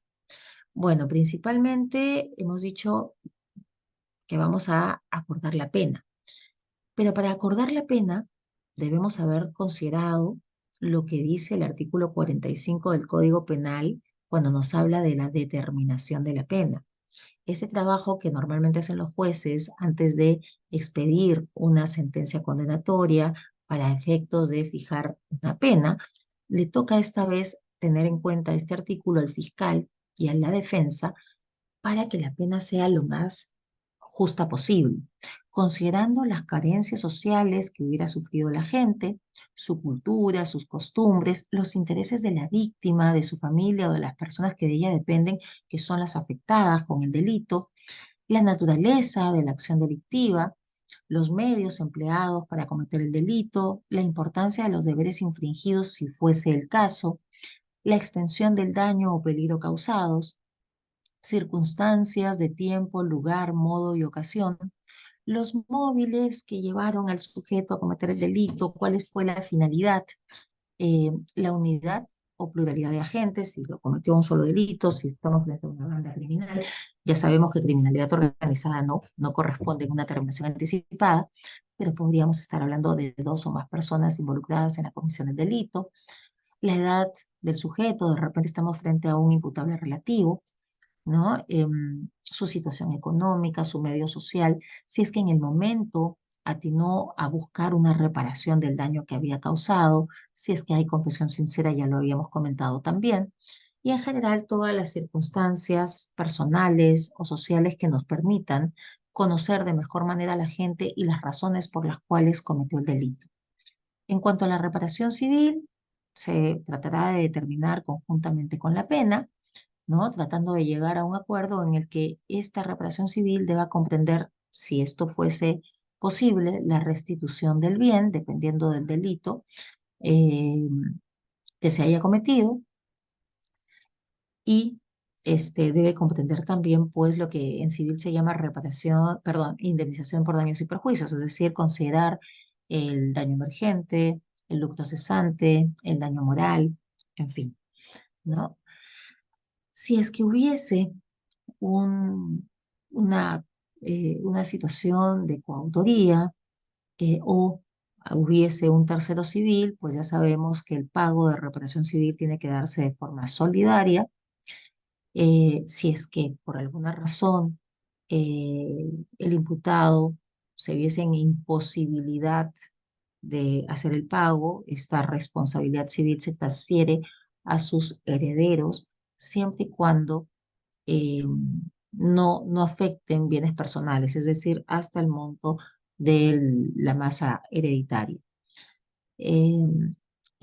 Bueno, principalmente hemos dicho que vamos a acordar la pena. Pero para acordar la pena, debemos haber considerado lo que dice el artículo 45 del Código Penal cuando nos habla de la determinación de la pena. Ese trabajo que normalmente hacen los jueces antes de expedir una sentencia condenatoria para efectos de fijar una pena, le toca esta vez tener en cuenta este artículo al fiscal y a la defensa para que la pena sea lo más justa posible, considerando las carencias sociales que hubiera sufrido la gente, su cultura, sus costumbres, los intereses de la víctima, de su familia o de las personas que de ella dependen, que son las afectadas con el delito, la naturaleza de la acción delictiva, los medios empleados para cometer el delito, la importancia de los deberes infringidos si fuese el caso, la extensión del daño o peligro causados, circunstancias de tiempo, lugar, modo y ocasión, los móviles que llevaron al sujeto a cometer el delito, cuál fue la finalidad, la unidad o pluralidad de agentes, si lo cometió un solo delito, si estamos frente a una banda criminal. Ya sabemos que criminalidad organizada no corresponde a una terminación anticipada, pero podríamos estar hablando de dos o más personas involucradas en la comisión del delito. La edad del sujeto, de repente estamos frente a un imputable relativo, ¿no? Su situación económica, su medio social, si es que en el momento atinó a buscar una reparación del daño que había causado, si es que hay confesión sincera, ya lo habíamos comentado también, y en general todas las circunstancias personales o sociales que nos permitan conocer de mejor manera a la gente y las razones por las cuales cometió el delito. En cuanto a la reparación civil, se tratará de determinar conjuntamente con la pena, ¿no? Tratando de llegar a un acuerdo en el que esta reparación civil deba comprender, si esto fuese posible, la restitución del bien, dependiendo del delito eh, que se haya cometido, y debe comprender también, pues, lo que en civil se llama reparación, perdón, indemnización por daños y perjuicios, es decir, considerar el daño emergente, el lucto cesante, el daño moral, en fin, ¿no? Si es que hubiese un- una, una situación de coautoría o hubiese un tercero civil, pues ya sabemos que el pago de reparación civil tiene que darse de forma solidaria. Si es que por alguna razón el imputado se viese en imposibilidad de hacer el pago, esta responsabilidad civil se transfiere a sus herederos siempre y cuando no afecten bienes personales, es decir, hasta el monto de la masa hereditaria. Eh,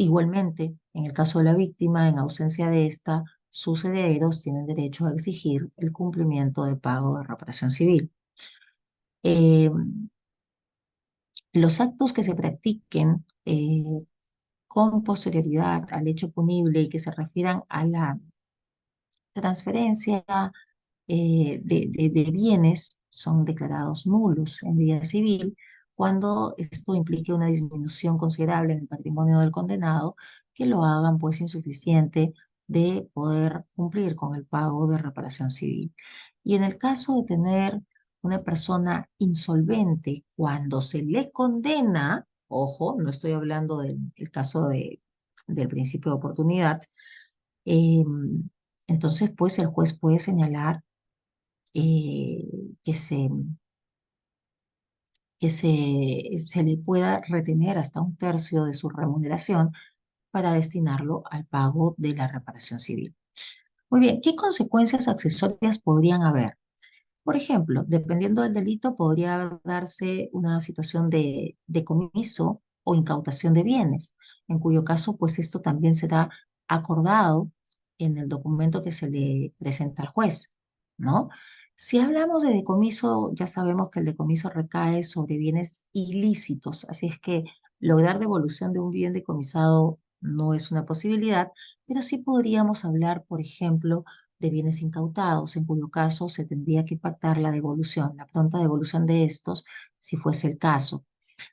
Igualmente, en el caso de la víctima, en ausencia de esta, sus herederos tienen derecho a exigir el cumplimiento de pago de reparación civil. Eh, los actos que se practiquen con posterioridad al hecho punible y que se refieran a la transferencia de bienes son declarados nulos en vía civil cuando esto implique una disminución considerable en el patrimonio del condenado, que lo hagan pues insuficiente de poder cumplir con el pago de reparación civil. Y en el caso de tener una persona insolvente, cuando se le condena, ojo, no estoy hablando del caso del principio de oportunidad, eh, entonces pues el juez puede señalar eh, que se le pueda retener hasta un tercio de su remuneración para destinarlo al pago de la reparación civil. Muy bien, ¿qué consecuencias accesorias podrían haber? Por ejemplo, dependiendo del delito, podría darse una situación de decomiso o incautación de bienes, en cuyo caso, pues esto también será acordado en el documento que se le presenta al juez, ¿no? Si hablamos de decomiso, ya sabemos que el decomiso recae sobre bienes ilícitos, así es que lograr devolución de un bien decomisado no es una posibilidad, pero sí podríamos hablar, por ejemplo, de bienes incautados, en cuyo caso se tendría que pactar la devolución, la pronta devolución de estos, si fuese el caso.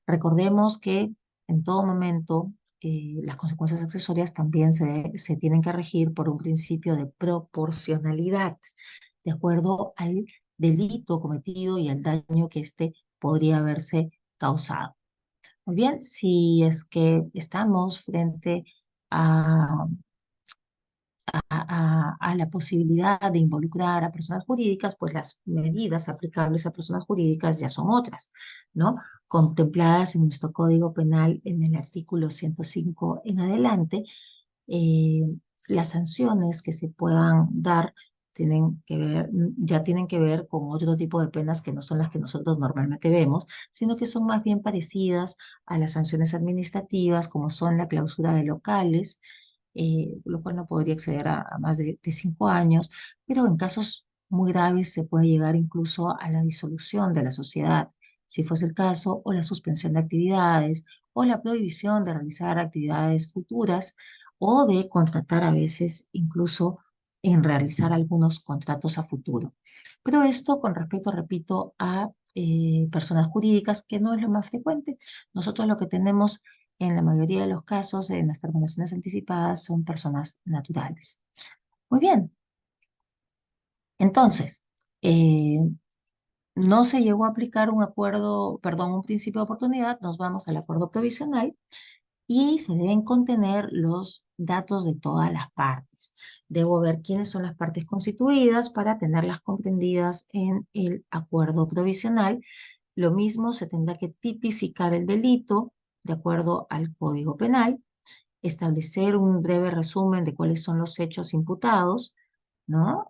Recordemos que en todo momento las consecuencias accesorias también se tienen que regir por un principio de proporcionalidad, de acuerdo al delito cometido y al daño que éste podría haberse causado. Muy bien, si es que estamos frente a a la posibilidad de involucrar a personas jurídicas, pues las medidas aplicables a personas jurídicas ya son otras, ¿no? Contempladas en nuestro Código Penal en el artículo 105 en adelante. eh, las sanciones que se puedan dar ya tienen que ver con otro tipo de penas que no son las que nosotros normalmente vemos, sino que son más bien parecidas a las sanciones administrativas, como son la clausura de locales, lo cual no podría exceder a más de 5 años, pero en casos muy graves se puede llegar incluso a la disolución de la sociedad, si fuese el caso, o la suspensión de actividades, o la prohibición de realizar actividades futuras, o de contratar a veces incluso en realizar algunos contratos a futuro. Pero esto con respecto, repito, a personas jurídicas, que no es lo más frecuente. Nosotros lo que tenemos en la mayoría de los casos, en las terminaciones anticipadas, son personas naturales. Muy bien, entonces, eh, no se llegó a aplicar un acuerdo, perdón, un principio de oportunidad, nos vamos al acuerdo provisional y se deben contener los datos de todas las partes. Debo ver quiénes son las partes constituidas para tenerlas comprendidas en el acuerdo provisional. Lo mismo se tendrá que tipificar el delito de acuerdo al Código Penal, establecer un breve resumen de cuáles son los hechos imputados, ¿no?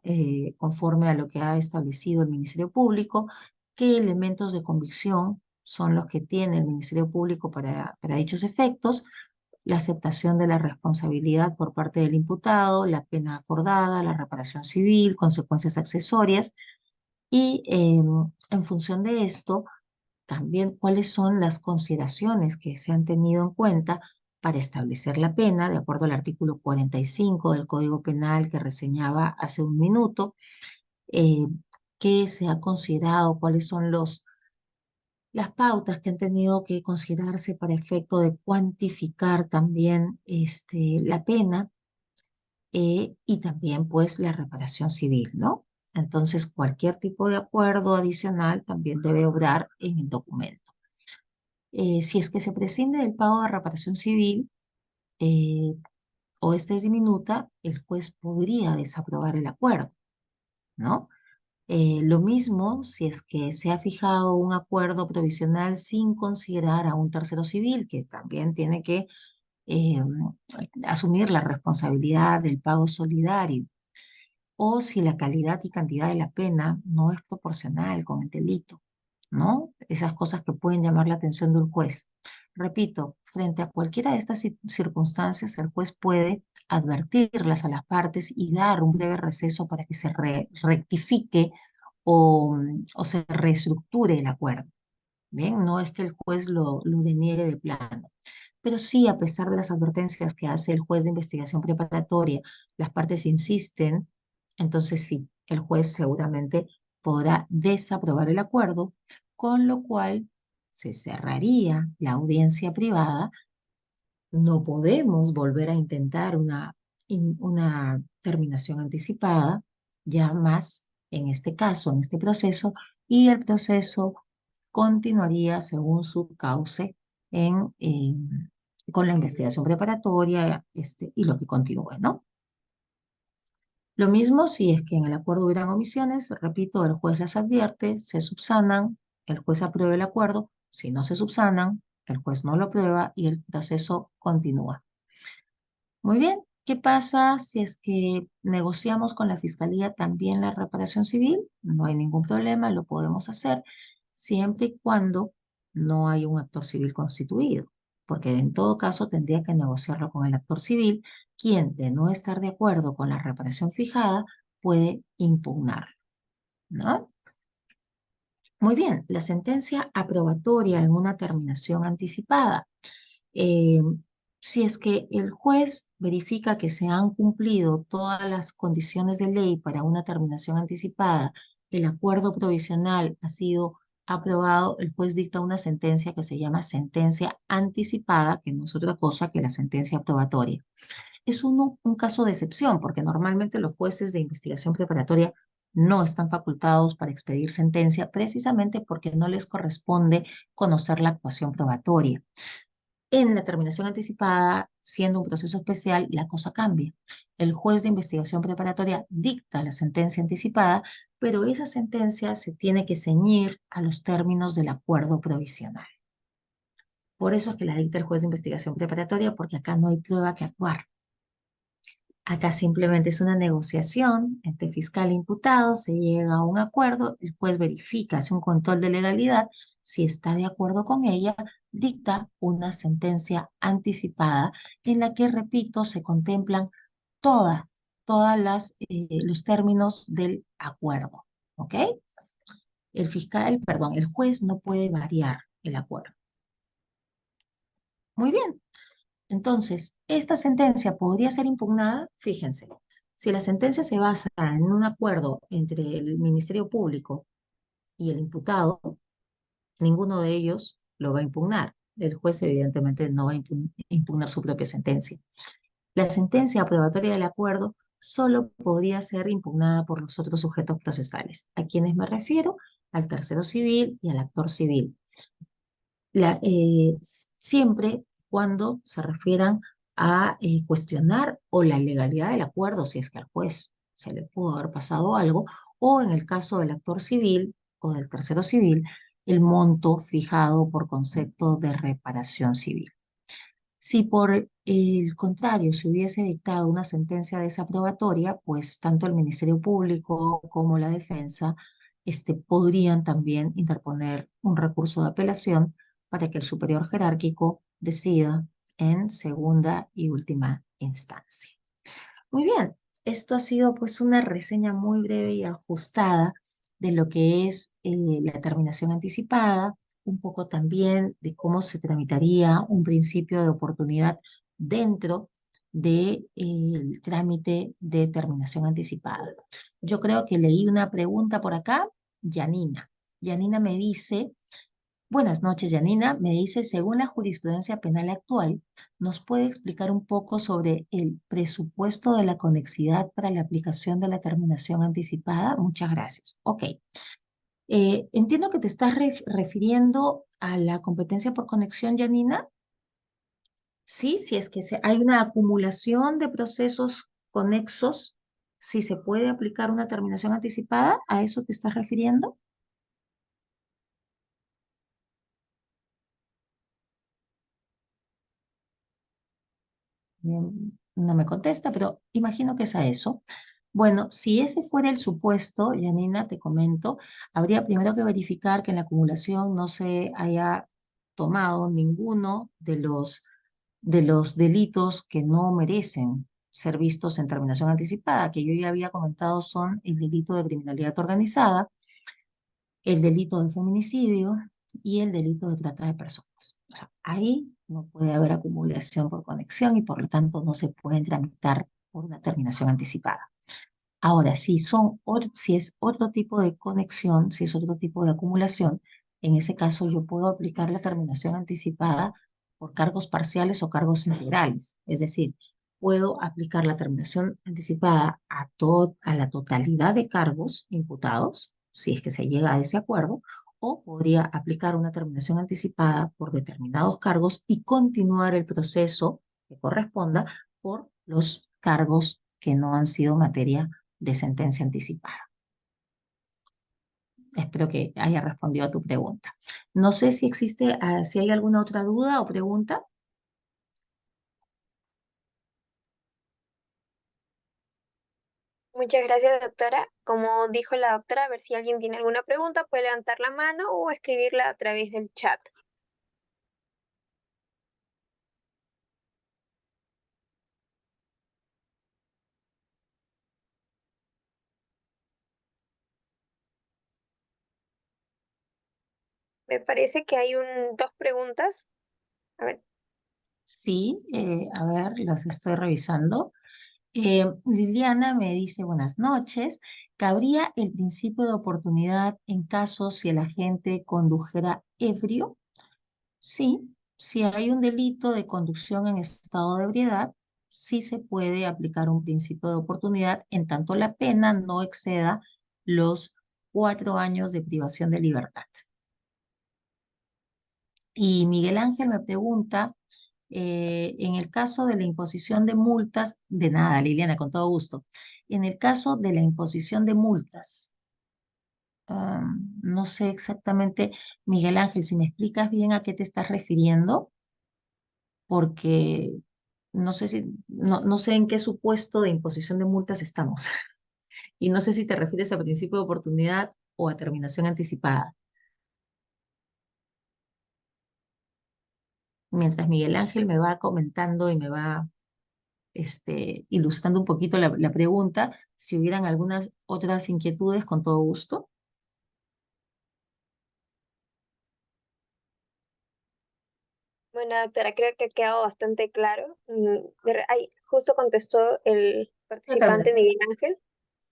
Conforme a lo que ha establecido el Ministerio Público, qué elementos de convicción son los que tiene el Ministerio Público para dichos efectos, la aceptación de la responsabilidad por parte del imputado, la pena acordada, la reparación civil, consecuencias accesorias, y en función de esto, también cuáles son las consideraciones que se han tenido en cuenta para establecer la pena, de acuerdo al artículo 45 del Código Penal que reseñaba hace un minuto, eh, qué se ha considerado, cuáles son las pautas que han tenido que considerarse para efecto de cuantificar también la pena, y también pues la reparación civil, ¿no? Entonces, cualquier tipo de acuerdo adicional también debe obrar en el documento. Si es que se prescinde del pago de reparación civil, eh, o esta es diminuta, el juez podría desaprobar el acuerdo, ¿no? Lo mismo si es que se ha fijado un acuerdo provisional sin considerar a un tercero civil, que también tiene que eh, asumir la responsabilidad del pago solidario. o si la calidad y cantidad de la pena no es proporcional con el delito, ¿no? Esas cosas que pueden llamar la atención del juez. Repito, frente a cualquiera de estas circunstancias, el juez puede advertirlas a las partes y dar un breve receso para que se rectifique o se reestructure el acuerdo. Bien, no es que el juez lo deniegue de plano, pero sí, a pesar de las advertencias que hace el juez de investigación preparatoria, las partes insisten, entonces sí, el juez seguramente podrá desaprobar el acuerdo, con lo cual se cerraría la audiencia privada. No podemos volver a intentar una terminación anticipada, ya más en este caso, en este proceso, y el proceso continuaría según su cauce con la investigación preparatoria y lo que continúe, ¿no? Lo mismo si es que en el acuerdo hubieran omisiones, repito, el juez las advierte, se subsanan, el juez aprueba el acuerdo, si no se subsanan, el juez no lo aprueba y el proceso continúa. Muy bien, ¿qué pasa si es que negociamos con la Fiscalía también la reparación civil? No hay ningún problema, lo podemos hacer siempre y cuando no haya un actor civil constituido, porque en todo caso tendría que negociarlo con el actor civil, quien, de no estar de acuerdo con la reparación fijada, puede impugnarlo, ¿no? Muy bien, la sentencia aprobatoria en una terminación anticipada. Eh, si es que el juez verifica que se han cumplido todas las condiciones de ley para una terminación anticipada, el acuerdo provisional ha sido aprobado, el juez dicta una sentencia que se llama sentencia anticipada, que no es otra cosa que la sentencia aprobatoria. Es un caso de excepción, porque normalmente los jueces de investigación preparatoria no están facultados para expedir sentencia precisamente porque no les corresponde conocer la actuación probatoria. En la terminación anticipada, siendo un proceso especial, la cosa cambia. El juez de investigación preparatoria dicta la sentencia anticipada, pero esa sentencia se tiene que ceñir a los términos del acuerdo provisional. Por eso es que la dicta el juez de investigación preparatoria, porque acá no hay prueba que actuar. Acá simplemente es una negociación entre fiscal e imputado, se llega a un acuerdo, el juez verifica, hace un control de legalidad, si está de acuerdo con ella, dicta una sentencia anticipada en la que, repito, se contemplan toda, todas los términos del acuerdo, ¿ok? El juez no puede variar el acuerdo. Muy bien. Entonces, esta sentencia podría ser impugnada, fíjense, si la sentencia se basa en un acuerdo entre el Ministerio Público y el imputado, ninguno de ellos lo va a impugnar. El juez evidentemente no va a impugnar su propia sentencia. La sentencia aprobatoria del acuerdo solo podría ser impugnada por los otros sujetos procesales. ¿A quienes me refiero? Al tercero civil y al actor civil. Siempre cuando se refieran a cuestionar o la legalidad del acuerdo, si es que al juez se le pudo haber pasado algo, o en el caso del actor civil o del tercero civil, el monto fijado por concepto de reparación civil. Si por el contrario se hubiese dictado una sentencia desaprobatoria, pues tanto el Ministerio Público como la defensa podrían también interponer un recurso de apelación para que el superior jerárquico decida en segunda y última instancia. Muy bien, esto ha sido pues una reseña muy breve y ajustada de lo que es la terminación anticipada, un poco también de cómo se tramitaría un principio de oportunidad dentro del trámite de terminación anticipada. Yo creo que leí una pregunta por acá, Yanina. Yanina me dice: buenas noches, Janina. Me dice, según la jurisprudencia penal actual, ¿nos puede explicar un poco sobre el presupuesto de la conexidad para la aplicación de la terminación anticipada? Muchas gracias. Ok. Entiendo que te estás refiriendo a la competencia por conexión, Janina. Sí, si es que hay una acumulación de procesos conexos, si se puede aplicar una terminación anticipada, ¿a eso te estás refiriendo? No me contesta, pero imagino que es a eso. Bueno, si ese fuera el supuesto, Janina, te comento, habría primero que verificar que en la acumulación no se haya tomado ninguno de los delitos que no merecen ser vistos en terminación anticipada, que yo ya había comentado son el delito de criminalidad organizada, el delito de feminicidio y el delito de trata de personas. O sea, ahí no puede haber acumulación por conexión y por lo tanto no se pueden tramitar por una terminación anticipada. Ahora, si es otro tipo de conexión, si es otro tipo de acumulación, en ese caso yo puedo aplicar la terminación anticipada por cargos parciales o cargos integrales. Es decir, puedo aplicar la terminación anticipada a la totalidad de cargos imputados, si es que se llega a ese acuerdo, o podría aplicar una terminación anticipada por determinados cargos y continuar el proceso que corresponda por los cargos que no han sido materia de sentencia anticipada. Espero que haya respondido a tu pregunta. No sé si existe, si hay alguna otra duda o pregunta. Muchas gracias, doctora. Como dijo la doctora, a ver si alguien tiene alguna pregunta, puede levantar la mano o escribirla a través del chat. Me parece que hay dos preguntas. A ver, Sí, a ver, los estoy revisando. Liliana me dice, buenas noches. ¿Cabría el principio de oportunidad en caso si el agente condujera ebrio? Sí, si hay un delito de conducción en estado de ebriedad, sí se puede aplicar un principio de oportunidad en tanto la pena no exceda los 4 años de privación de libertad. Y Miguel Ángel me pregunta, en el caso de la imposición de multas, de nada, Liliana, con todo gusto. En el caso de la imposición de multas, no sé exactamente, Miguel Ángel, si me explicas bien a qué te estás refiriendo, porque no sé en qué supuesto de imposición de multas estamos. Y no sé si te refieres a principio de oportunidad o a terminación anticipada. Mientras Miguel Ángel me va comentando y me va ilustrando un poquito la pregunta, si hubieran algunas otras inquietudes, con todo gusto. bueno, doctora, creo que ha quedado bastante claro. Justo contestó el De participante terminación. Miguel Ángel.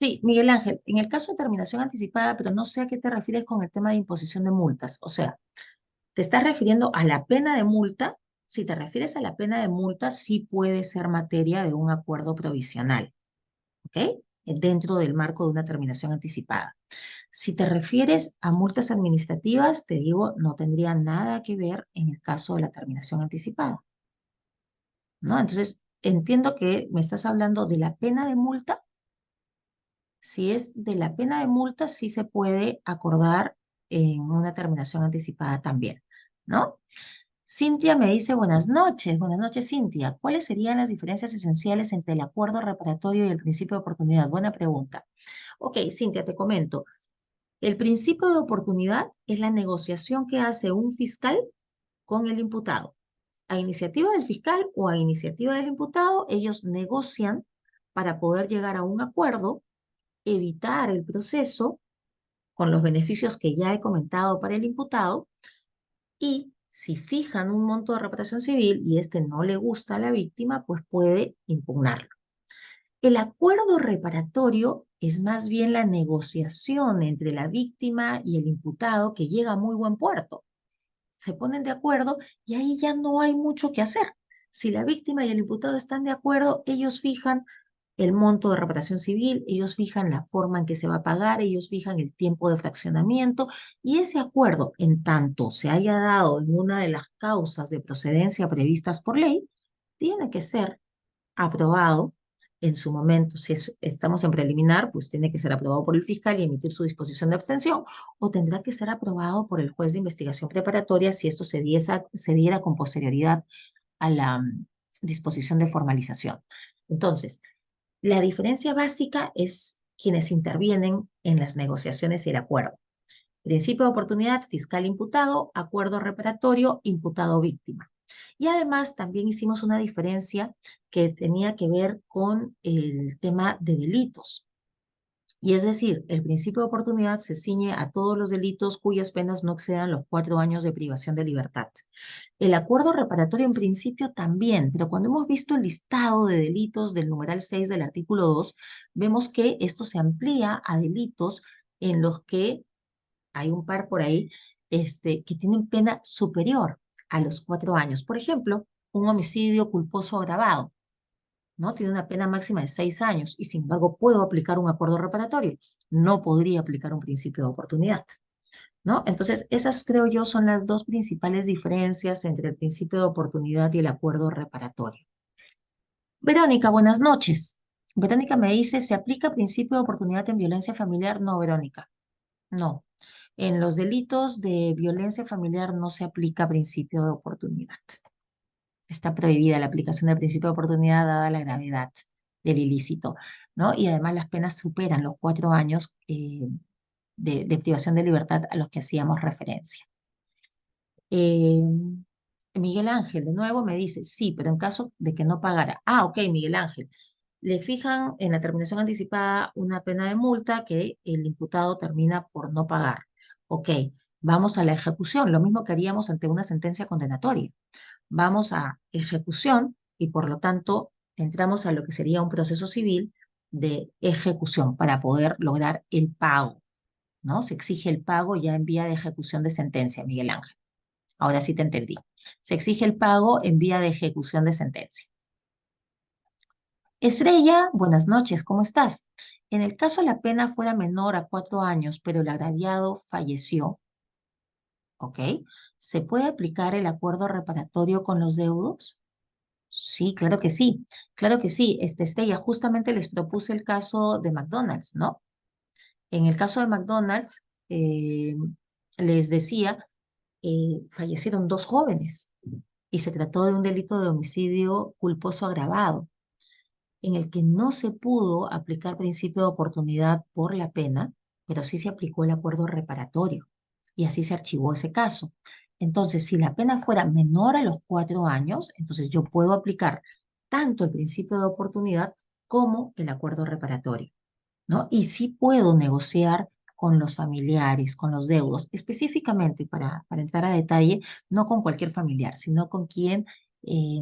Sí, Miguel Ángel, en el caso de terminación anticipada, pero no sé a qué te refieres con el tema de imposición de multas. O sea, ¿te estás refiriendo a la pena de multa? Si te refieres a la pena de multa, sí puede ser materia de un acuerdo provisional, ¿ok? Dentro del marco de una terminación anticipada. Si te refieres a multas administrativas, te digo, no tendría nada que ver en el caso de la terminación anticipada, ¿no? Entonces, entiendo que me estás hablando de la pena de multa. Si es de la pena de multa, sí se puede acordar en una terminación anticipada también, ¿no? Cintia me dice buenas noches Cintia. ¿Cuáles serían las diferencias esenciales entre el acuerdo reparatorio y el principio de oportunidad? Buena pregunta. Ok, Cintia, te comento. El principio de oportunidad es la negociación que hace un fiscal con el imputado. A iniciativa del fiscal o a iniciativa del imputado, ellos negocian para poder llegar a un acuerdo, evitar el proceso con los beneficios que ya he comentado para el imputado y si fijan un monto de reparación civil y este no le gusta a la víctima, pues puede impugnarlo. El acuerdo reparatorio es más bien la negociación entre la víctima y el imputado que llega a muy buen puerto. Se ponen de acuerdo y ahí ya no hay mucho que hacer. Si la víctima y el imputado están de acuerdo, ellos fijan el monto de reparación civil, ellos fijan la forma en que se va a pagar, ellos fijan el tiempo de fraccionamiento y ese acuerdo, en tanto se haya dado en una de las causas de procedencia previstas por ley, tiene que ser aprobado en su momento. Si estamos en preliminar, pues tiene que ser aprobado por el fiscal y emitir su disposición de abstención, o tendrá que ser aprobado por el juez de investigación preparatoria si esto se diera con posterioridad a la disposición de formalización. Entonces, La diferencia básica es quienes intervienen en las negociaciones y el acuerdo. Principio de oportunidad, fiscal imputado, acuerdo reparatorio, imputado víctima. Y además también hicimos una diferencia que tenía que ver con el tema de delitos. Y es decir, el principio de oportunidad se ciñe a todos los delitos cuyas penas no excedan los 4 años de privación de libertad. El acuerdo reparatorio en principio también, pero cuando hemos visto el listado de delitos del numeral 6 del artículo 2, vemos que esto se amplía a delitos en los que hay un par por ahí que tienen pena superior a los 4 años. Por ejemplo, un homicidio culposo agravado, ¿no? Tiene una pena máxima de 6 años y sin embargo puedo aplicar un acuerdo reparatorio. No podría aplicar un principio de oportunidad, ¿no? Entonces, esas creo yo son las dos principales diferencias entre el principio de oportunidad y el acuerdo reparatorio. Verónica, buenas noches. Verónica me dice, ¿se aplica principio de oportunidad en violencia familiar? No, Verónica, no. En los delitos de violencia familiar no se aplica principio de oportunidad. Está prohibida la aplicación del principio de oportunidad dada la gravedad del ilícito, ¿no? Y además las penas superan los 4 años de privación de libertad a los que hacíamos referencia. Eh, Miguel Ángel, de nuevo, me dice, sí, pero en caso de que no pagara. Ah, ok, Miguel Ángel. Le fijan en la terminación anticipada una pena de multa que el imputado termina por no pagar. Ok, vamos a la ejecución, lo mismo que haríamos ante una sentencia condenatoria. Vamos a ejecución y por lo tanto entramos a lo que sería un proceso civil de ejecución para poder lograr el pago, ¿no? Se exige el pago ya en vía de ejecución de sentencia, Miguel Ángel. Ahora sí te entendí. Se exige el pago en vía de ejecución de sentencia. Estrella, buenas noches, ¿cómo estás? En el caso la pena fuera menor a 4 años, pero el agraviado falleció, ¿ok? ¿Se puede aplicar el acuerdo reparatorio con los deudos? Sí, claro que sí, claro que sí. Estrella, justamente les propuse el caso de McDonald's, ¿no? En el caso de McDonald's, les decía, fallecieron 2 jóvenes y se trató de un delito de homicidio culposo agravado, en el que no se pudo aplicar principio de oportunidad por la pena, pero sí se aplicó el acuerdo reparatorio y así se archivó ese caso. Entonces, si la pena fuera menor a los 4 años, entonces yo puedo aplicar tanto el principio de oportunidad como el acuerdo reparatorio, ¿no? Y sí puedo negociar con los familiares, con los deudos, específicamente para entrar a detalle, no con cualquier familiar, sino con quien eh,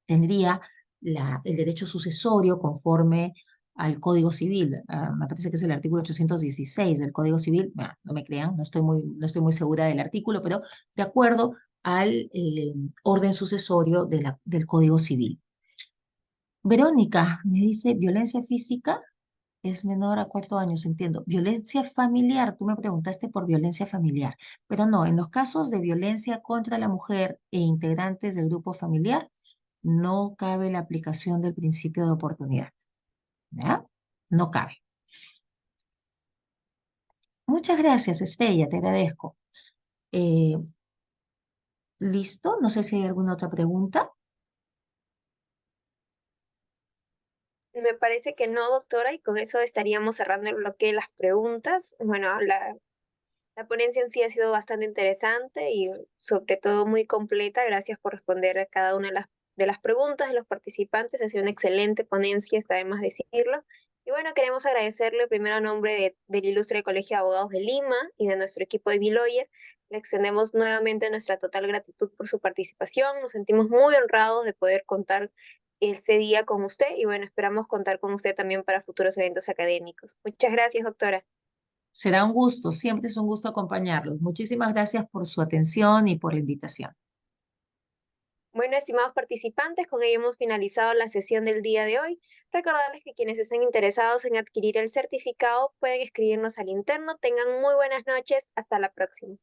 tendría el derecho sucesorio conforme al Código Civil. Me parece que es el artículo 816 del Código Civil. Bueno, no me crean, no estoy muy segura del artículo, pero de acuerdo al orden sucesorio del Código Civil. Verónica me dice, ¿violencia física? Es menor a 4 años, entiendo. Violencia familiar, tú me preguntaste por violencia familiar, pero no, en los casos de violencia contra la mujer e integrantes del grupo familiar, no cabe la aplicación del principio de oportunidad, ¿ya? No cabe. Muchas gracias, Estrella, te agradezco. Eh, ¿Listo? No sé si hay alguna otra pregunta. Me parece que no, doctora, y con eso estaríamos cerrando el bloque de las preguntas. Bueno, la ponencia en sí ha sido bastante interesante y sobre todo muy completa. Gracias por responder a cada una de las preguntas de los participantes. Ha sido una excelente ponencia, está de más decirlo. Y bueno, queremos agradecerle primero a nombre del Ilustre Colegio de Abogados de Lima y de nuestro equipo de Biloyer. Le extendemos nuevamente nuestra total gratitud por su participación. Nos sentimos muy honrados de poder contar ese día con usted y bueno, esperamos contar con usted también para futuros eventos académicos. Muchas gracias, doctora. Será un gusto, siempre es un gusto acompañarlos. Muchísimas gracias por su atención y por la invitación. Bueno, estimados participantes, con ello hemos finalizado la sesión del día de hoy. Recordarles que quienes estén interesados en adquirir el certificado pueden escribirnos al interno. Tengan muy buenas noches. Hasta la próxima.